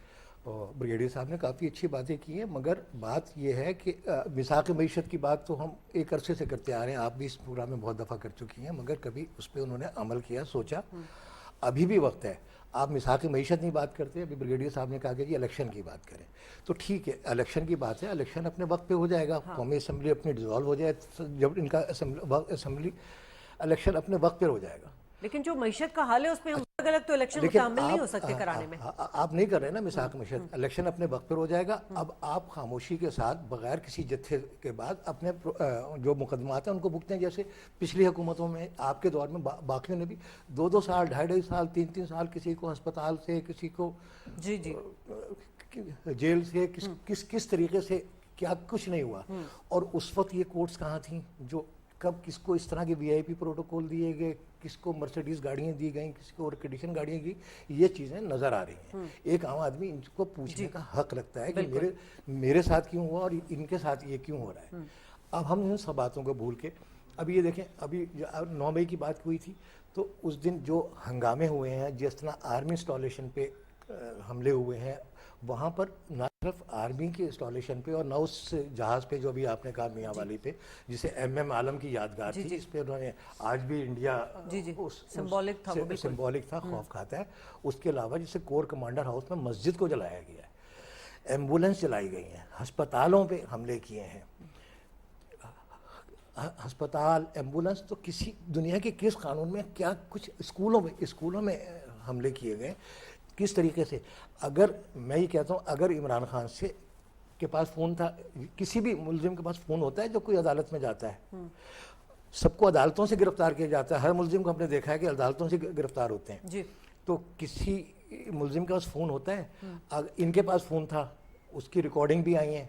और ब्रिगेडियर साहब ने काफ़ी अच्छी बातें की हैं, मगर बात यह है कि मिसाक मईशत की बात तो हम एक अरसे से करते आ रहे हैं। आप भी इस प्रोग्राम में बहुत दफ़ा कर चुकी हैं, मगर कभी उस पर उन्होंने अमल किया, सोचा। अभी भी वक्त है। आप मिसाक मईशत नहीं बात करते। अभी ब्रिगेडियर साहब ने कहा कि इलेक्शन की बात करें, तो ठीक है, इलेक्शन की बात है। इलेक्शन अपने वक्त पे हो जाएगा। कौमी असम्बली अपनी डिसॉल्व हो जाए, जब इनका असम्बली इलेक्शन अपने वक्त पर हो जाएगा। लेकिन जो मईशत का हाल है उसमें हम अलग अलग तो इलेक्शन मुतामिल नहीं हो सकते कराने में। आप नहीं कर रहे ना मिसाक मईशत। इलेक्शन अपने वक्त पर हो जाएगा। अब आप खामोशी के साथ बगैर किसी जत्थे के बाद अपने जो मुकदमात हैं उनको भुगतें। जैसे पिछली हुकूमतों में, आपके दौर में बाकियों ने भी 2-2 साल, 2.5 साल, 3-3 साल, किसी को अस्पताल से, किसी को जी जेल से, किस तरीके से, क्या कुछ नहीं हुआ। और उस वक्त ये कोर्ट्स कहाँ थी जो कब किसको इस तरह के VIP प्रोटोकॉल दिए गए, किसको मर्सिडीज गाड़ियाँ दी गई, किसको और कंडीशन गाड़ियाँ दी, ये चीज़ें नज़र आ रही हैं। एक आम आदमी इनको पूछने का हक लगता है कि मेरे साथ क्यों हुआ और इनके साथ ये क्यों हो रहा है। अब हम इन सब बातों को भूल के, अभी ये देखें, अभी 9 मई की बात हुई थी, तो उस दिन जो हंगामे हुए हैं, जिस तरह आर्मी इंस्टॉलेशन पे हमले हुए हैं, वहाँ पर ना सिर्फ आर्मी के इंस्टॉलेशन पे और ना उस जहाज़ पे जो अभी आपने कहा मियाँ वाली पे, जिसे MM आलम की यादगार थी, जिस पे उन्होंने आज भी इंडिया सिंबॉलिक था, खौफ खाता है। उसके अलावा जिसे कोर कमांडर हाउस में मस्जिद को जलाया गया है, एम्बुलेंस जलाई गई हैं, अस्पतालों पे हमले किए हैं। अस्पताल, एम्बुलेंस, तो किसी दुनिया के किस कानून में क्या कुछ स्कूलों में हमले किए गए, किस तरीके से। अगर मैं ये कहता हूँ, अगर इमरान खान के पास फ़ोन था, किसी भी मुलजिम के पास फ़ोन होता है जो कोई अदालत में जाता है, सबको अदालतों से गिरफ्तार किया जाता है। हर मुलजिम को हमने देखा है कि अदालतों से गिरफ्तार होते हैं। जी। تو کسی ملزم کے پاس فون ہوتا ہے؟ ان کے پاس فون تھا، اس کی ریکارڈنگ بھی آئی ہیں،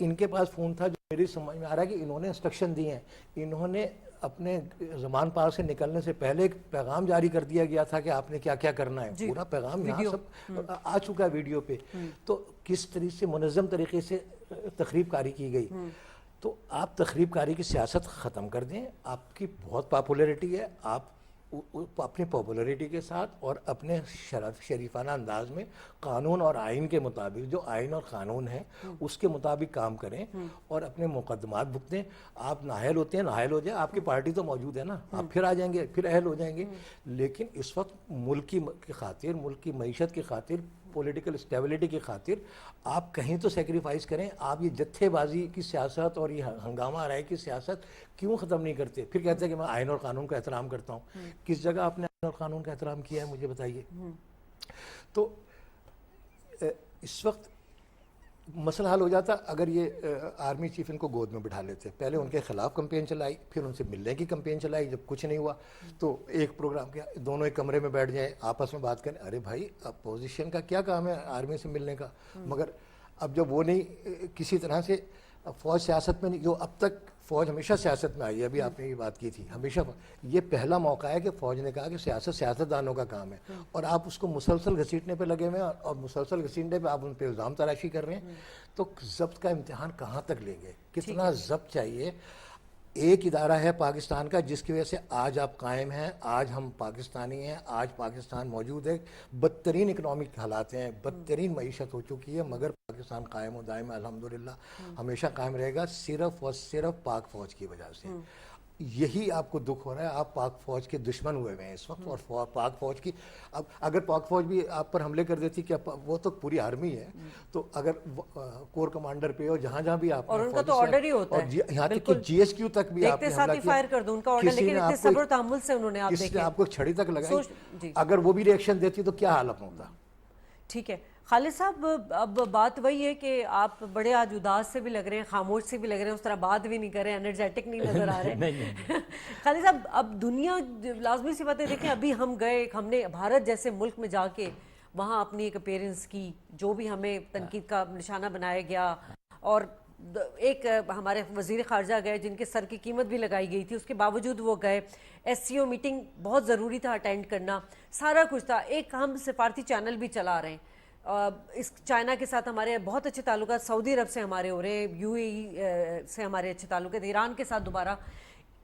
ان کے پاس فون تھا، جو میری سمجھ میں آ رہا ہے کہ انہوں نے انسٹرکشن دی ہیں، انہوں نے اپنے زمان پار سے نکلنے سے پہلے ایک پیغام جاری کر دیا گیا تھا کہ آپ نے کیا کیا کرنا ہے، پورا پیغام یہاں سب آ چکا ہے ویڈیو پہ. تو کس طریقے سے منظم طریقے سے تخریب کاری کی گئی. تو آپ تخریب کاری کی سیاست ختم کر دیں، آپ کی بہت پاپولیرٹی ہے، آپ اپنی پاپولیرٹی کے ساتھ اور اپنے شریفانہ انداز میں قانون اور آئین کے مطابق، جو آئین اور قانون ہے اس کے مطابق کام کریں اور اپنے مقدمات بھگتیں. آپ نااہل ہوتے ہیں، نااہل ہو جائیں، آپ کی پارٹی تو موجود ہے نا، آپ پھر آ جائیں گے، پھر اہل ہو جائیں گے. لیکن اس وقت ملک کی خاطر، ملک کی معیشت کی خاطر، پولیٹیکل اسٹیبلٹی کی خاطر آپ کہیں تو سیکریفائز کریں. آپ یہ جتھے بازی کی سیاست اور یہ ہنگامہ آرائی کی سیاست کیوں ختم نہیں کرتے؟ پھر کہتے ہیں کہ میں آئین اور قانون کا احترام کرتا ہوں. کس جگہ آپ نے آئین اور قانون کا احترام کیا ہے مجھے بتائیے. تو اس وقت مسئلہ حل ہو جاتا اگر یہ آرمی چیف ان کو گود میں بٹھا لیتے. پہلے ان کے خلاف کمپین چلائی، پھر ان سے ملنے کی کمپین چلائی. جب کچھ نہیں ہوا تو ایک پروگرام کیا، دونوں ایک کمرے میں بیٹھ جائیں، آپس میں بات کریں. ارے بھائی اپوزیشن کا کیا کام ہے آرمی سے ملنے کا؟ مگر اب جب وہ نہیں کسی طرح سے فوج سیاست میں نہیں، جو اب تک فوج ہمیشہ سیاست میں آئی ہے، ابھی آپ نے یہ بات کی تھی، ہمیشہ یہ پہلا موقع ہے کہ فوج نے کہا کہ سیاست سیاستدانوں کا کام ہے، اور آپ اس کو مسلسل گھسیٹنے پہ لگے ہوئے ہیں، اور مسلسل گھسیٹنے پہ آپ ان پہ الزام تراشی کر رہے ہیں. تو ضبط کا امتحان کہاں تک لیں گے؟ کتنا ضبط چاہیے؟ ایک ادارہ ہے پاکستان کا جس کی وجہ سے آج آپ قائم ہیں، آج ہم پاکستانی ہیں، آج پاکستان موجود ہے. بدترین اکنامک حالات ہیں، بدترین معیشت ہو چکی ہے، مگر پاکستان قائم و دائم ہے الحمدللہ، ہمیشہ قائم رہے گا، صرف اور صرف پاک فوج کی وجہ سے. یہی آپ کو دکھ ہو رہا ہے. آپ پاک فوج کے دشمن ہوئے ہوئے ہیں اس وقت، اور پاک فوج کی اب اگر پاک فوج بھی آپ پر حملے کر دیتی، کہ وہ تو پوری آرمی ہے، تو اگر کور کمانڈر پہ اور جہاں جہاں بھی آپ اور ان کا تو آرڈر ہی ہوتا ہے، یہاں تک کہ جی ایس کیو تک بھی آپ نے حملہ کیا، فائر کر دوں ان کا آرڈر، لیکن اتنے صبر و تحمل سے انہوں نے آپ کسی دیکھیں نے آپ کو چھڑی تک لگائی، اگر وہ بھی ریئیکشن دیتی تو کیا حالت ہوتا. ٹھیک ہے خالد صاحب، اب بات وہی ہے کہ آپ بڑے آج اداس سے بھی لگ رہے ہیں، خاموش سے بھی لگ رہے ہیں، اس طرح بات بھی نہیں کر رہے ہیں، انرجیٹک نہیں نظر آ رہے ہیں. خالد صاحب اب دنیا لازمی سی بات ہے، دیکھیں ابھی ہم گئے، ہم نے بھارت جیسے ملک میں جا کے وہاں اپنی ایک اپیرنس کی، جو بھی ہمیں تنقید کا نشانہ بنایا گیا، اور ایک ہمارے وزیر خارجہ گئے جن کے سر کی قیمت بھی لگائی گئی تھی، اس کے باوجود وہ گئے. ایس سی او میٹنگ بہت ضروری تھا اٹینڈ کرنا، سارا کچھ تھا. ایک ہم سفارتی چینل بھی چلا رہے ہیں، اس چائنا کے ساتھ ہمارے بہت اچھے تعلقات، سعودی عرب سے ہمارے ہو رہے ہیں، یو اے ای سے ہمارے اچھے تعلقات، ایران کے ساتھ دوبارہ.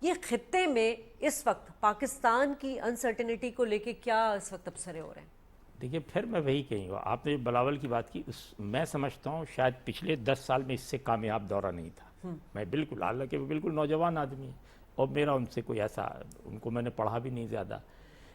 یہ خطے میں اس وقت پاکستان کی انسرٹنٹی کو لے کے کیا اس وقت تبصرے ہو رہے ہیں؟ دیکھیے پھر میں وہی کہوں گا، آپ نے بلاول کی بات کی، میں سمجھتا ہوں شاید پچھلے 10 سال میں اس سے کامیاب دورہ نہیں تھا. میں بالکل، حالانکہ وہ بالکل نوجوان آدمی ہے اور میرا ان سے کوئی ایسا، ان کو میں نے پڑھا بھی نہیں زیادہ،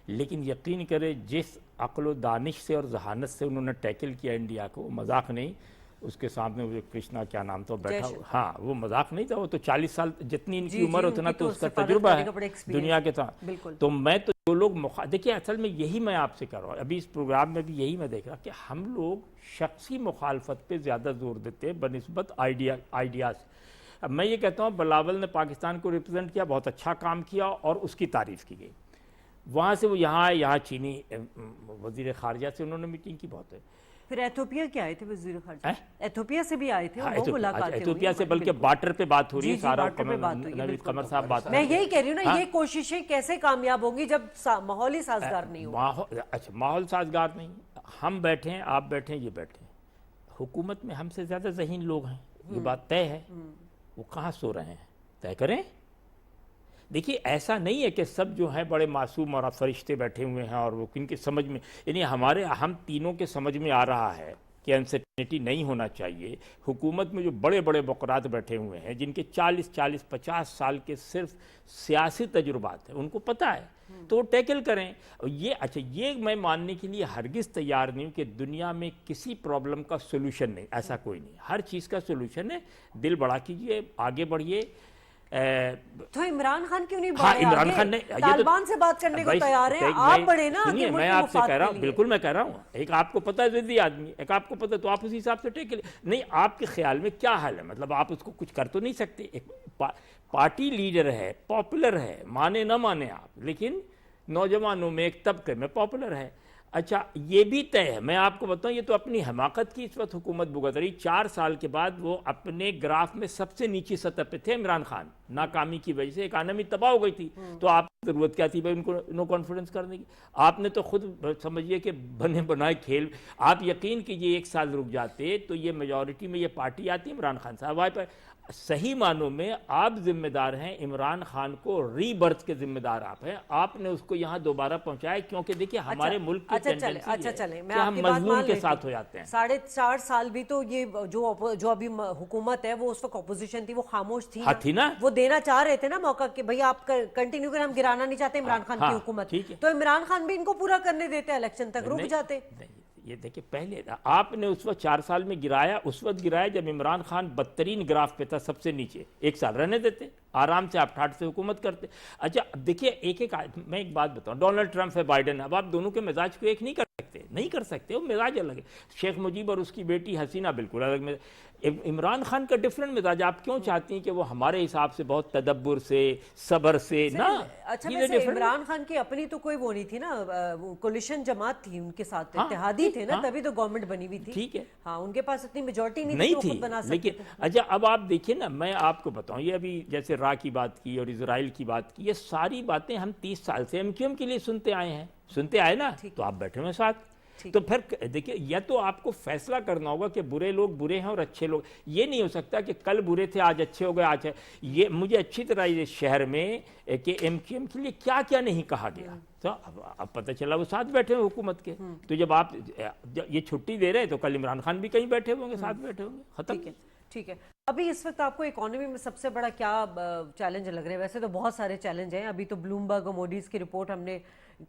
لیکن یقین کرے جس عقل و دانش سے اور ذہانت سے انہوں نے ٹیکل کیا انڈیا کو، مذاق نہیں. اس کے سامنے وہ کرشنا کیا نام تھا بیٹھا، ہاں وہ مذاق نہیں تھا، وہ تو 40 سال جتنی ان کی عمر اتنا تو اس کا تجربہ ہے دنیا کے ساتھ. تو میں تو جو لوگ دیکھیے اصل میں یہی میں آپ سے کر رہا ہوں، ابھی اس پروگرام میں بھی یہی میں دیکھ رہا کہ ہم لوگ شخصی مخالفت پہ زیادہ زور دیتے ہیں بنسبت آئیڈیاز. اب میں یہ کہتا ہوں بلاول نے پاکستان کو ریپرزینٹ کیا، بہت اچھا کام کیا اور اس کی تعریف کی گئی. وہاں سے وہ یہاں آئے، یہاں چینی وزیر خارجہ سے انہوں نے میٹنگ کی بہت ہے. پھر ایتھوپیا کے آئے تھے وزیر خارجہ، ایتھوپیا سے بھی آئے تھے، وہ ملاقاتیں ایتھوپیا سے، بلکہ بارڈر پہ بات ہو رہی ہے، سارا قمر صاحب بات. میں یہی کہہ رہی ہوں نا، یہ کوششیں کیسے کامیاب ہوں گی جب ماحول ہی سازگار نہیں ہو. اچھا ماحول سازگار نہیں، ہم بیٹھے ہیں، آپ بیٹھے ہیں، یہ بیٹھے ہیں، حکومت میں ہم سے زیادہ ذہین لوگ ہیں، یہ بات طے ہے. وہ کہاں سو رہے ہیں؟ طے کریں. دیکھیے ایسا نہیں ہے کہ سب جو ہیں بڑے معصوم اور فرشتے بیٹھے ہوئے ہیں اور وہ کن کے سمجھ میں، یعنی ہم تینوں کے سمجھ میں آ رہا ہے کہ انسرٹنٹی نہیں ہونا چاہیے. حکومت میں جو بڑے بڑے بقرات بیٹھے ہوئے ہیں جن کے 40-50 سال کے صرف سیاسی تجربات ہیں، ان کو پتہ ہے تو وہ ٹیکل کریں. یہ میں ماننے کے لیے ہرگز تیار نہیں ہوں کہ دنیا میں کسی پرابلم کا سولوشن نہیں، ایسا کوئی نہیں. ہر چیز کا سولوشن ہے، دل بڑا کیجئے، آگے بڑھیے. تو عمران خان کیوں نہیں ہاں عمران خان نے طالبان سے بات کرنے کو تیار ہیں، آپ بڑھے نا. میں آپ سے کہہ رہا ہوں، بالکل میں کہہ رہا ہوں، ایک آپ کو پتہ ہے ضدی آدمی، ایک آپ کو پتہ، تو آپ اسی حساب سے ٹیکل. نہیں آپ کے خیال میں کیا حل ہے؟ مطلب آپ اس کو کچھ کر تو نہیں سکتے. ایک پارٹی لیڈر ہے، پاپولر ہے، مانے نہ مانے آپ، لیکن نوجوانوں میں ایک طبقے میں پاپولر ہے. اچھا یہ بھی طے ہے، میں آپ کو بتاؤں، یہ تو اپنی حماقت کی اس وقت حکومت بھگت رہی. 4 سال کے بعد وہ اپنے گراف میں سب سے نیچی سطح پہ تھے عمران خان. ناکامی کی وجہ سے اکانومی تباہ ہو گئی تھی، تو آپ کی ضرورت کیا تھی بھائی ان کو نو کانفیڈنس کرنے کی؟ آپ نے تو خود سمجھیے کہ بنے بنائے کھیل. آپ یقین کیجئے 1 سال رک جاتے تو یہ میجورٹی میں یہ پارٹی آتی. عمران خان صاحب آئے پر صحیح معنوں میں آپ ذمہ دار ہیں. عمران خان کو ری برتھ کے ذمہ دار آپ ہیں. آپ نے اس کو یہاں دوبارہ پہنچایا، کیونکہ دیکھیے ہمارے ملک کی ٹینڈنسی ہے کہ ہم مظلوم کے ساتھ ہو جاتے ہیں. 4.5 سال بھی تو یہ جو ابھی حکومت ہے وہ اس وقت اپوزیشن تھی، وہ خاموش تھی نا. وہ دینا چاہ رہے تھے نا موقع کہ بھئی آپ کنٹینیو کریں، ہم گرانا نہیں چاہتے عمران خان کی حکومت. تو عمران خان بھی ان کو پورا کرنے دیتے، الیکشن تک رک جاتے. یہ دیکھیں پہلے آپ نے اس وقت 4 سال میں گرایا، اس وقت گرایا جب عمران خان بدترین گراف پہ تھا، سب سے نیچے. 1 سال رہنے دیتے، آرام سے آپ ٹھاٹ سے حکومت کرتے. اچھا دیکھیے میں ایک بات بتاؤں، ڈونلڈ ٹرمپ ہے، بائیڈن ہے، اب آپ دونوں کے مزاج کو ایک نہیں کر سکتے، وہ مزاج الگ ہے. شیخ مجیب اور اس کی بیٹی حسینہ بالکل الگ مزاج. عمران خان کا ڈیفرنٹ مزاج. آپ کیوں چاہتی ہیں کہ وہ ہمارے حساب سے بہت تدبر سے، صبر سے نا؟ اچھا ویسے عمران خان کی اپنی تو کوئی وہ نہیں تھی نا، کولیشن جماعت تھی ان کے ساتھ، اتحادی تھے نا، تبھی تو گورنمنٹ بنی ہوئی تھی. ٹھیک ہے، ہاں ان کے پاس اتنی میجورٹی نہیں تھی بنا سکتے. لیکن اچھا اب آپ دیکھیں نا، میں آپ کو بتاؤں، یہ ابھی جیسے را کی بات کی اور اسرائیل کی بات کی، یہ ساری باتیں ہم 30 سال سے MQM کے لیے سنتے آئے نا. تو آپ بیٹھے ہوئے ساتھ. تو پھر دیکھیں، یا تو آپ کو فیصلہ کرنا ہوگا کہ برے لوگ برے ہیں اور اچھے لوگ. یہ نہیں ہو سکتا کہ کل برے تھے آج اچھے ہو گئے. آج یہ مجھے اچھی طرح یہ شہر میں کہ MQM کے لیے کیا کیا نہیں کہا گیا. تو اب پتہ چلا وہ ساتھ بیٹھے ہوئے حکومت کے. تو جب آپ یہ چھٹی دے رہے ہیں تو کل عمران خان بھی کہیں بیٹھے ہوں گے، ساتھ بیٹھے ہوں گے. ختم. ٹھیک ہے. ابھی اس وقت آپ کو اکانومی میں سب سے بڑا کیا چیلنج لگ رہے ہیں؟ ویسے تو بہت سارے چیلنج ہیں. ابھی تو بلومبرگ اور موڈیز کی رپورٹ ہم نے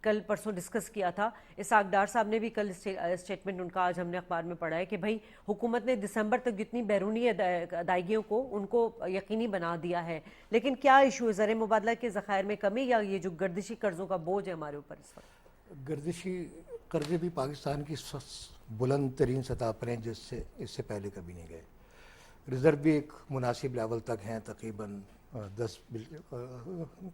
کل پرسوں ڈسکس کیا تھا. اسحاق ڈار صاحب نے بھی کل اسٹیٹمنٹ ان کا آج ہم نے اخبار میں پڑھا ہے کہ بھائی حکومت نے دسمبر تک جتنی بیرونی ادائیگیوں کو ان کو یقینی بنا دیا ہے. لیکن کیا ایشو ہے؟ زر مبادلہ کے ذخائر میں کمی یا یہ جو گردشی قرضوں کا بوجھ ہے ہمارے اوپر اس وقت؟ گردشی قرضے بھی پاکستان کی بلند ترین سطح پر ہیں، جس سے اس سے پہلے کبھی نہیں گئے. ریزرو بھی ایک مناسب لیول تک ہیں، تقریباً 10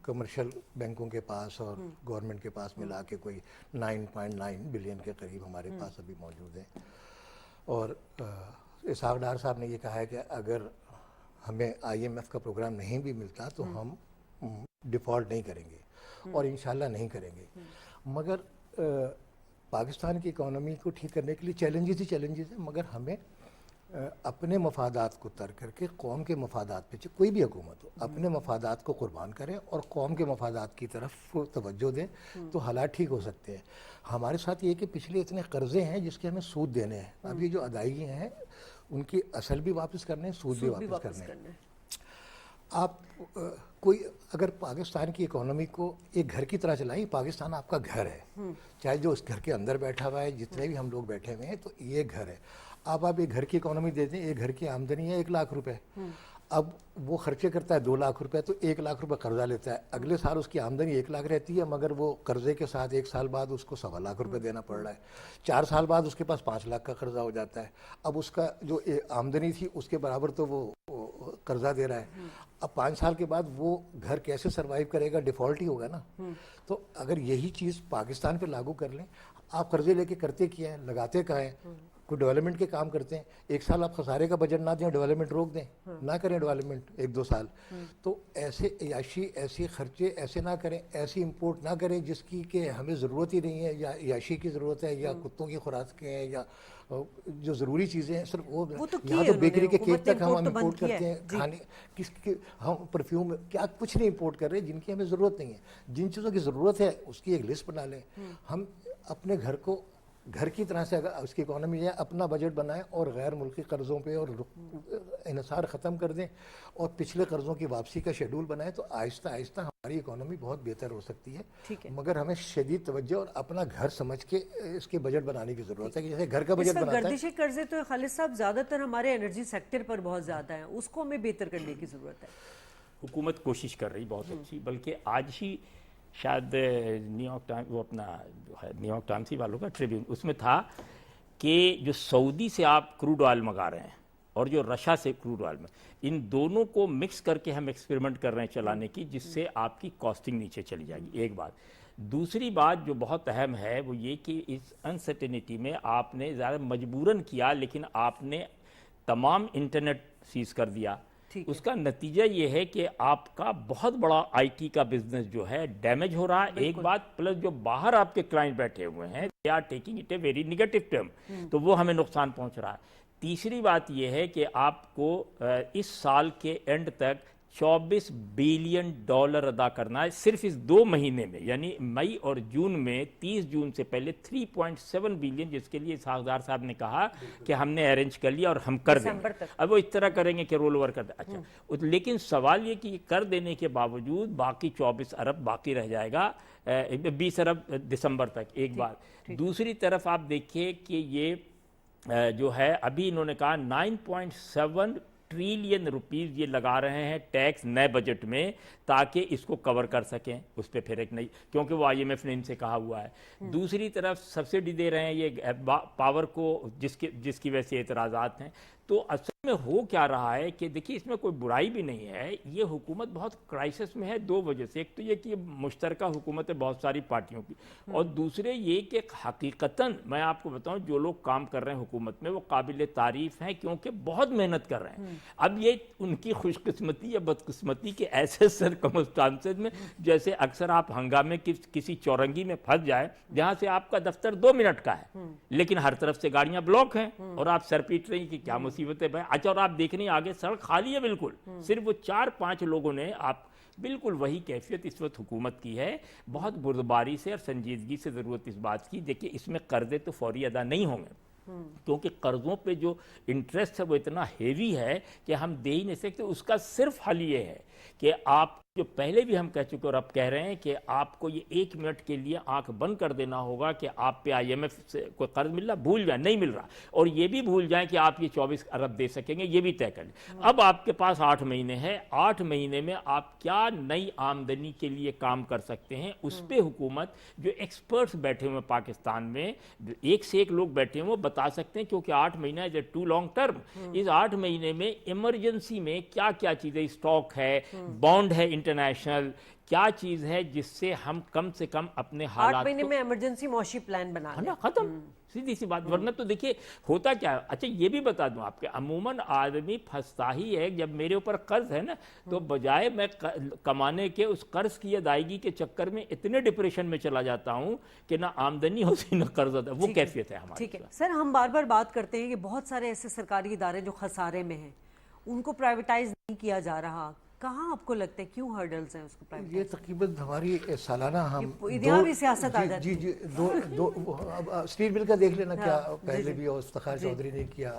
کمرشل بینکوں کے پاس اور گورنمنٹ کے پاس ملا کے کوئی 9.9 بلین کے قریب ہمارے پاس ابھی موجود ہیں. اور اسحاق ڈار صاحب نے یہ کہا ہے کہ اگر ہمیں IMF کا پروگرام نہیں بھی ملتا تو ہم ڈیفالٹ نہیں کریں گے، اور انشاءاللہ نہیں کریں گے. مگر پاکستان کی اکانومی کو ٹھیک کرنے کے لیے چیلنجز ہیں، مگر ہمیں اپنے مفادات کو ترک کر کے قوم کے مفادات پہ، کوئی بھی حکومت ہو، اپنے مفادات کو قربان کریں اور قوم کے مفادات کی طرف توجہ دیں تو حالات ٹھیک ہو سکتے ہیں. ہمارے ساتھ یہ کہ پچھلے اتنے قرضے ہیں جس کے ہمیں سود دینے ہیں. اب یہ جو ادائیگیاں ہیں ان کی اصل بھی واپس کرنے ہیں، سود بھی واپس کرنے ہیں. آپ کوئی اگر پاکستان کی اکانومی کو ایک گھر کی طرح چلائیں، پاکستان آپ کا گھر ہے، چاہے جو اس گھر کے اندر بیٹھا ہوا ہے، جتنے بھی ہم لوگ بیٹھے ہوئے ہیں، تو یہ گھر ہے. آپ ایک گھر کی اکانومی دیتے ہیں، ایک گھر کی آمدنی ہے 1 لاکھ روپے. اب وہ خرچے کرتا ہے 2 لاکھ روپے، تو 1 لاکھ روپے قرضہ لیتا ہے. اگلے سال اس کی آمدنی 1 لاکھ رہتی ہے، مگر وہ قرضے کے ساتھ 1 سال بعد اس کو 1.25 لاکھ روپے دینا پڑ رہا ہے. 4 سال بعد اس کے پاس 5 لاکھ کا قرضہ ہو جاتا ہے. اب اس کا جو آمدنی تھی اس کے برابر تو وہ قرضہ دے رہا ہے. اب 5 سال کے بعد وہ گھر کیسے سروائیو کرے گا؟ ڈیفالٹ ہی ہوگا نا. تو اگر یہی چیز پاکستان پہ لاگو کر لیں، آپ قرضے لے کے کرتے کیا ہیں، لگاتے کہاں ہیں؟ کوئی ڈیولپمنٹ کے کام کرتے ہیں، 1 سال آپ خسارے کا بجٹ نہ دیں، ڈیولپمنٹ روک دیں، نہ کریں ڈیولپمنٹ 1-2 سال. تو ایسے عیاشی، ایسے خرچے ایسے نہ کریں، ایسی امپورٹ نہ کریں جس کی کہ ہمیں ضرورت ہی نہیں ہے، یا عیاشی کی ضرورت ہے، یا کتوں کی خوراک ہیں، یا جو ضروری چیزیں ہیں صرف وہ. یہاں تو بیکری کے کیک تک ہم امپورٹ کرتے ہیں. کھانے ہم پرفیوم کیا کچھ نہیں امپورٹ کر رہے جن کی ہمیں ضرورت نہیں ہے. جن چیزوں کی ضرورت ہے اس کی ایک لسٹ بنا لیں. ہم اپنے گھر کو گھر کی طرح سے اگر اس کی اکانومی ہے، اپنا بجٹ بنائیں اور غیر ملکی قرضوں پہ اور انحصار ختم کر دیں اور پچھلے قرضوں کی واپسی کا شیڈول بنائیں، تو آہستہ آہستہ ہماری اکانومی بہت بہتر ہو سکتی ہے. مگر ہمیں شدید توجہ اور اپنا گھر سمجھ کے اس کے بجٹ بنانے کی ضرورت ہے. جیسے گھر کا بجٹ بناتا ہے. گردشی قرضے تو خالد صاحب زیادہ تر ہمارے انرجی سیکٹر پر بہت زیادہ ہیں، اس کو ہمیں بہتر کرنے کی ضرورت ہے. حکومت کوشش کر رہی بہت اچھی، بلکہ آج ہی شاید نیو یارک ٹائم، وہ اپنا نیو یارک ٹائمس ہی والوں کا ٹریبیون، اس میں تھا کہ جو سعودی سے آپ کروڈ آئل منگا رہے ہیں اور جو رشیا سے کروڈ آئل میں، ان دونوں کو مکس کر کے ہم ایکسپیریمنٹ کر رہے ہیں چلانے کی، جس سے آپ کی کاسٹنگ نیچے چلی جائے گی. ایک بات. दूसरी बात जो बहुत अहम है वो ये कि इस अनसर्टेनिटी में आपने ज़्यादा मजबूरन किया, लेकिन आपने तमाम इंटरनेट सीज कर दिया। उसका नतीजा ये है कि आपका बहुत बड़ा आईटी का बिजनेस जो है डैमेज हो रहा है, एक बात, प्लस जो बाहर आपके क्लाइंट बैठे हुए हैं they are taking it a very negative term, तो वो हमें नुकसान पहुंच रहा है। तीसरी बात ये है कि आपको इस साल के एंड तक $24 बिलियन अदा करना है सिर्फ इस 2 महीने में, यानी मई और जून में। 30 जून से पहले 3.7 बिलियन, जिसके लिए इसहाकदार साहब ने कहा कि हमने अरेंज कर लिया और हम कर देंगे। अब वो इस तरह करेंगे कि रोल ओवर कर दे। अच्छा, लेकिन सवाल ये कि कर देने के बावजूद बाकी 24 अरब बाकी रह जाएगा, 20 अरब दिसंबर तक, एक बात। दूसरी तरफ आप देखिए कि ये जो है अभी इन्होंने कहा 9.7 ट्रिलियन रुपीस ये लगा रहे हैं टैक्स नए बजट में, ताकि इसको कवर कर सकें। उस पर फिर एक नई, क्योंकि वो आईएमएफ ने इनसे कहा हुआ है। दूसरी तरफ सब्सिडी दे रहे हैं ये पावर को, जिसकी वजह से एतराज़ात हैं। तो असल में हो क्या रहा है कि देखिए, इसमें कोई बुराई भी नहीं है, ये हुकूमत बहुत क्राइसिस में है 2 वजह से। एक तो ये कि मुश्तरका हुकूमत है बहुत सारी पार्टियों की, और दूसरे ये कि हकीकतन मैं आपको बताऊं, जो लोग काम कर रहे हैं हुकूमत में वो काबिल तारीफ हैं, क्योंकि बहुत मेहनत कर रहे हैं। अब ये उनकी खुशकिस्मती या बदकिस्मती के ऐसे सर्कमस्टांसेस में, जैसे अक्सर आप हंगामे किसी चौरंगी में फंस जाए जहां से आपका दफ्तर 2 मिनट का है, लेकिन हर तरफ से गाड़ियां ब्लॉक हैं और आप सर पीट रही कि क्या मुसीबत है भाई। अच्छा, और आप देख रही हैं आगे सड़क खाली है बिल्कुल, सिर्फ वो 4-5 लोगों ने, आप बिल्कुल वही कैफियत इस वक्त हुकूमत की है। बहुत बुर्दबारी से और संजीदगी से ज़रूरत इस बात की। देखिए, इसमें कर्जे तो फौरी अदा नहीं होंगे, क्योंकि कर्जों पे जो इंटरेस्ट है वो इतना हेवी है कि हम दे ही नहीं सकते। उसका सिर्फ हल ये है कि आप, जो पहले भी हम कह चुके और अब कह रहे हैं, कि आपको ये 1 मिनट के लिए आंख बंद कर देना होगा कि आप पे आईएमएफ से कोई कर्ज मिल रहा, भूल जाए, नहीं मिल रहा, और ये भी भूल जाए कि आप ये 24 अरब दे सकेंगे, ये भी तय कर लें। अब आपके पास 8 महीने हैं, 8 महीने में आप क्या नई आमदनी के लिए काम कर सकते हैं, उस पर हुकूमत, जो एक्सपर्ट्स बैठे हुए हैं पाकिस्तान में, एक से एक लोग बैठे हुए, वो बता सकते हैं, क्योंकि 8 महीना is a too long term. इस 8 महीने में इमरजेंसी में क्या क्या चीज़ें, स्टॉक है, बॉन्ड है इंटरनेशनल, क्या चीज है जिससे हम कम से कम अपने हालात 8 महीने में इमरजेंसी मौशी प्लान बना है ना, खत्म, सीधी सी बात। वरना तो देखिए होता क्या है। अच्छा, ये भी बता दूं आपके, अमूमन आदमी फंसता ही है, जब मेरे ऊपर कर्ज है ना, तो बजाय मैं कमाने के उस कर्ज की अदायगी के चक्कर में इतने डिप्रेशन में चला जाता हूं कि ना आमदनी होती ना कर्ज होता। वो कैफियत है हमारी। ठीक है सर, हम बार बार बात करते हैं कि बहुत सारे ऐसे सरकारी इदारे जो खसारे में हैं, उनको प्राइवेटाइज नहीं किया जा रहा। कहाँ आपको लगता है क्यों हर्डल्स हैं उसको प्राइवेटाइज? ये तकरीबन हमारी सालाना हम यहाँ भी सियासत आ जाती है। जी दो स्टील मिल का देख लेना, क्या पहले भी और इफ्तिखार चौधरी ने किया।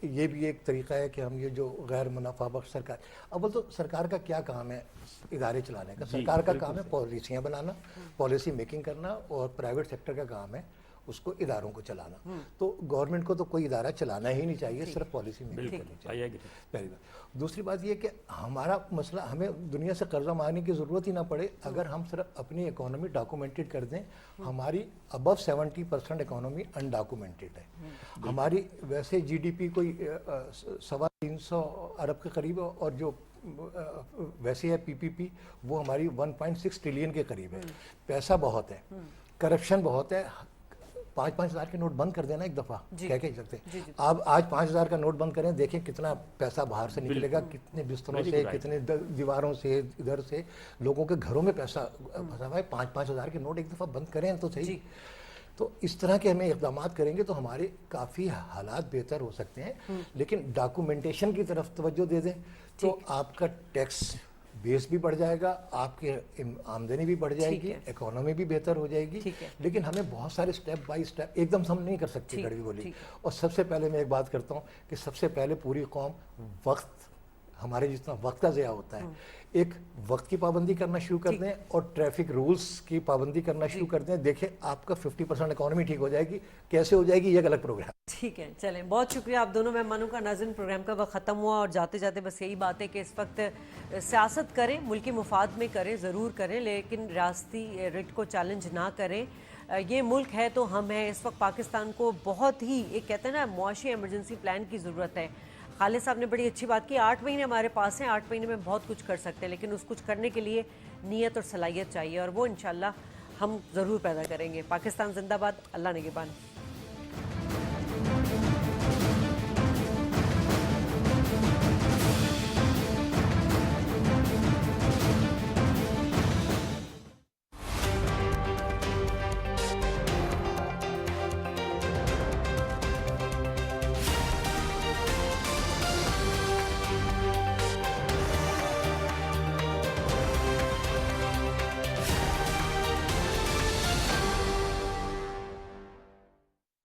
ये भी एक तरीका है कि हम ये जो गैर मुनाफा बख्श सरकार, अब तो सरकार का क्या काम है इदारे चलाने का? सरकार का काम है पॉलिसियाँ बनाना, पॉलिसी मेकिंग करना, और प्राइवेट सेक्टर का काम है उसको इदारों को चलाना। तो गवर्नमेंट को तो कोई इदारा चलाना ही नहीं चाहिए, सिर्फ पॉलिसी मेकिंग करनी चाहिए, पहली बात। दूसरी बात ये कि हमारा मसला, हमें दुनिया से कर्जा मांगने की ज़रूरत ही ना पड़े अगर हम सिर्फ अपनी इकोनॉमी डॉक्यूमेंटेड कर दें। हमारी अबव 70% इकोनॉमी अनडॉक्यूमेंटेड है। हमारी वैसे जीडीपी कोई 325 अरब के करीब है, और जो वैसे है पीपीपी वो हमारी 1.6 ट्रिलियन के करीब है। पैसा बहुत है, करप्शन बहुत है। 5-5 हज़ार के नोट बंद कर देना एक दफ़ा, कह सकते हैं। आप आज 5 हज़ार का नोट बंद करें, देखें कितना पैसा बाहर से निकलेगा, कितने बिस्तरों से, कितने दीवारों से, इधर से लोगों के घरों में पैसा फंसा हुआ है। 5-5 हज़ार के नोट एक दफ़ा बंद करें तो सही। तो इस तरह के हमें इक़दाम करेंगे तो हमारे काफ़ी हालात बेहतर हो सकते हैं। लेकिन डॉक्यूमेंटेशन की तरफ तवज्जो दे दें तो आपका टैक्स बेस भी बढ़ जाएगा, आपकी आमदनी भी बढ़ जाएगी, इकोनॉमी भी बेहतर हो जाएगी। लेकिन हमें बहुत सारे स्टेप बाय स्टेप, एकदम से हम नहीं कर सकते कड़वी गोली। और सबसे पहले मैं एक बात करता हूँ कि सबसे पहले पूरी कौम वक्त, हमारे जितना वक्त का ज़या होता है, एक वक्त की पाबंदी करना शुरू कर दें और ट्रैफिक रूल्स की पाबंदी करना शुरू कर दें। देखें आपका 50% इकोनॉमी ठीक हो जाएगी। कैसे हो जाएगी ये एक अलग प्रोग्राम। ठीक है, चलें, बहुत शुक्रिया आप दोनों मेहमानों का। नाज़रीन, प्रोग्राम का वक्त ख़त्म हुआ और जाते जाते बस यही बात है कि इस वक्त सियासत करें, मुल्की मुफाद में करें, ज़रूर करें, लेकिन रियासती रिट को चैलेंज ना करें। ये मुल्क है तो हम हैं। इस वक्त पाकिस्तान को बहुत ही, एक कहते हैं ना, मुआशी एमरजेंसी प्लान की ज़रूरत है। खालिद साहब ने बड़ी अच्छी बात की, 8 महीने हमारे पास हैं, 8 महीने में बहुत कुछ कर सकते हैं, लेकिन उस कुछ करने के लिए नीयत और सलाहियत चाहिए, और वो इंशाल्लाह हम ज़रूर पैदा करेंगे। पाकिस्तान जिंदाबाद, अल्लाह निगहबान।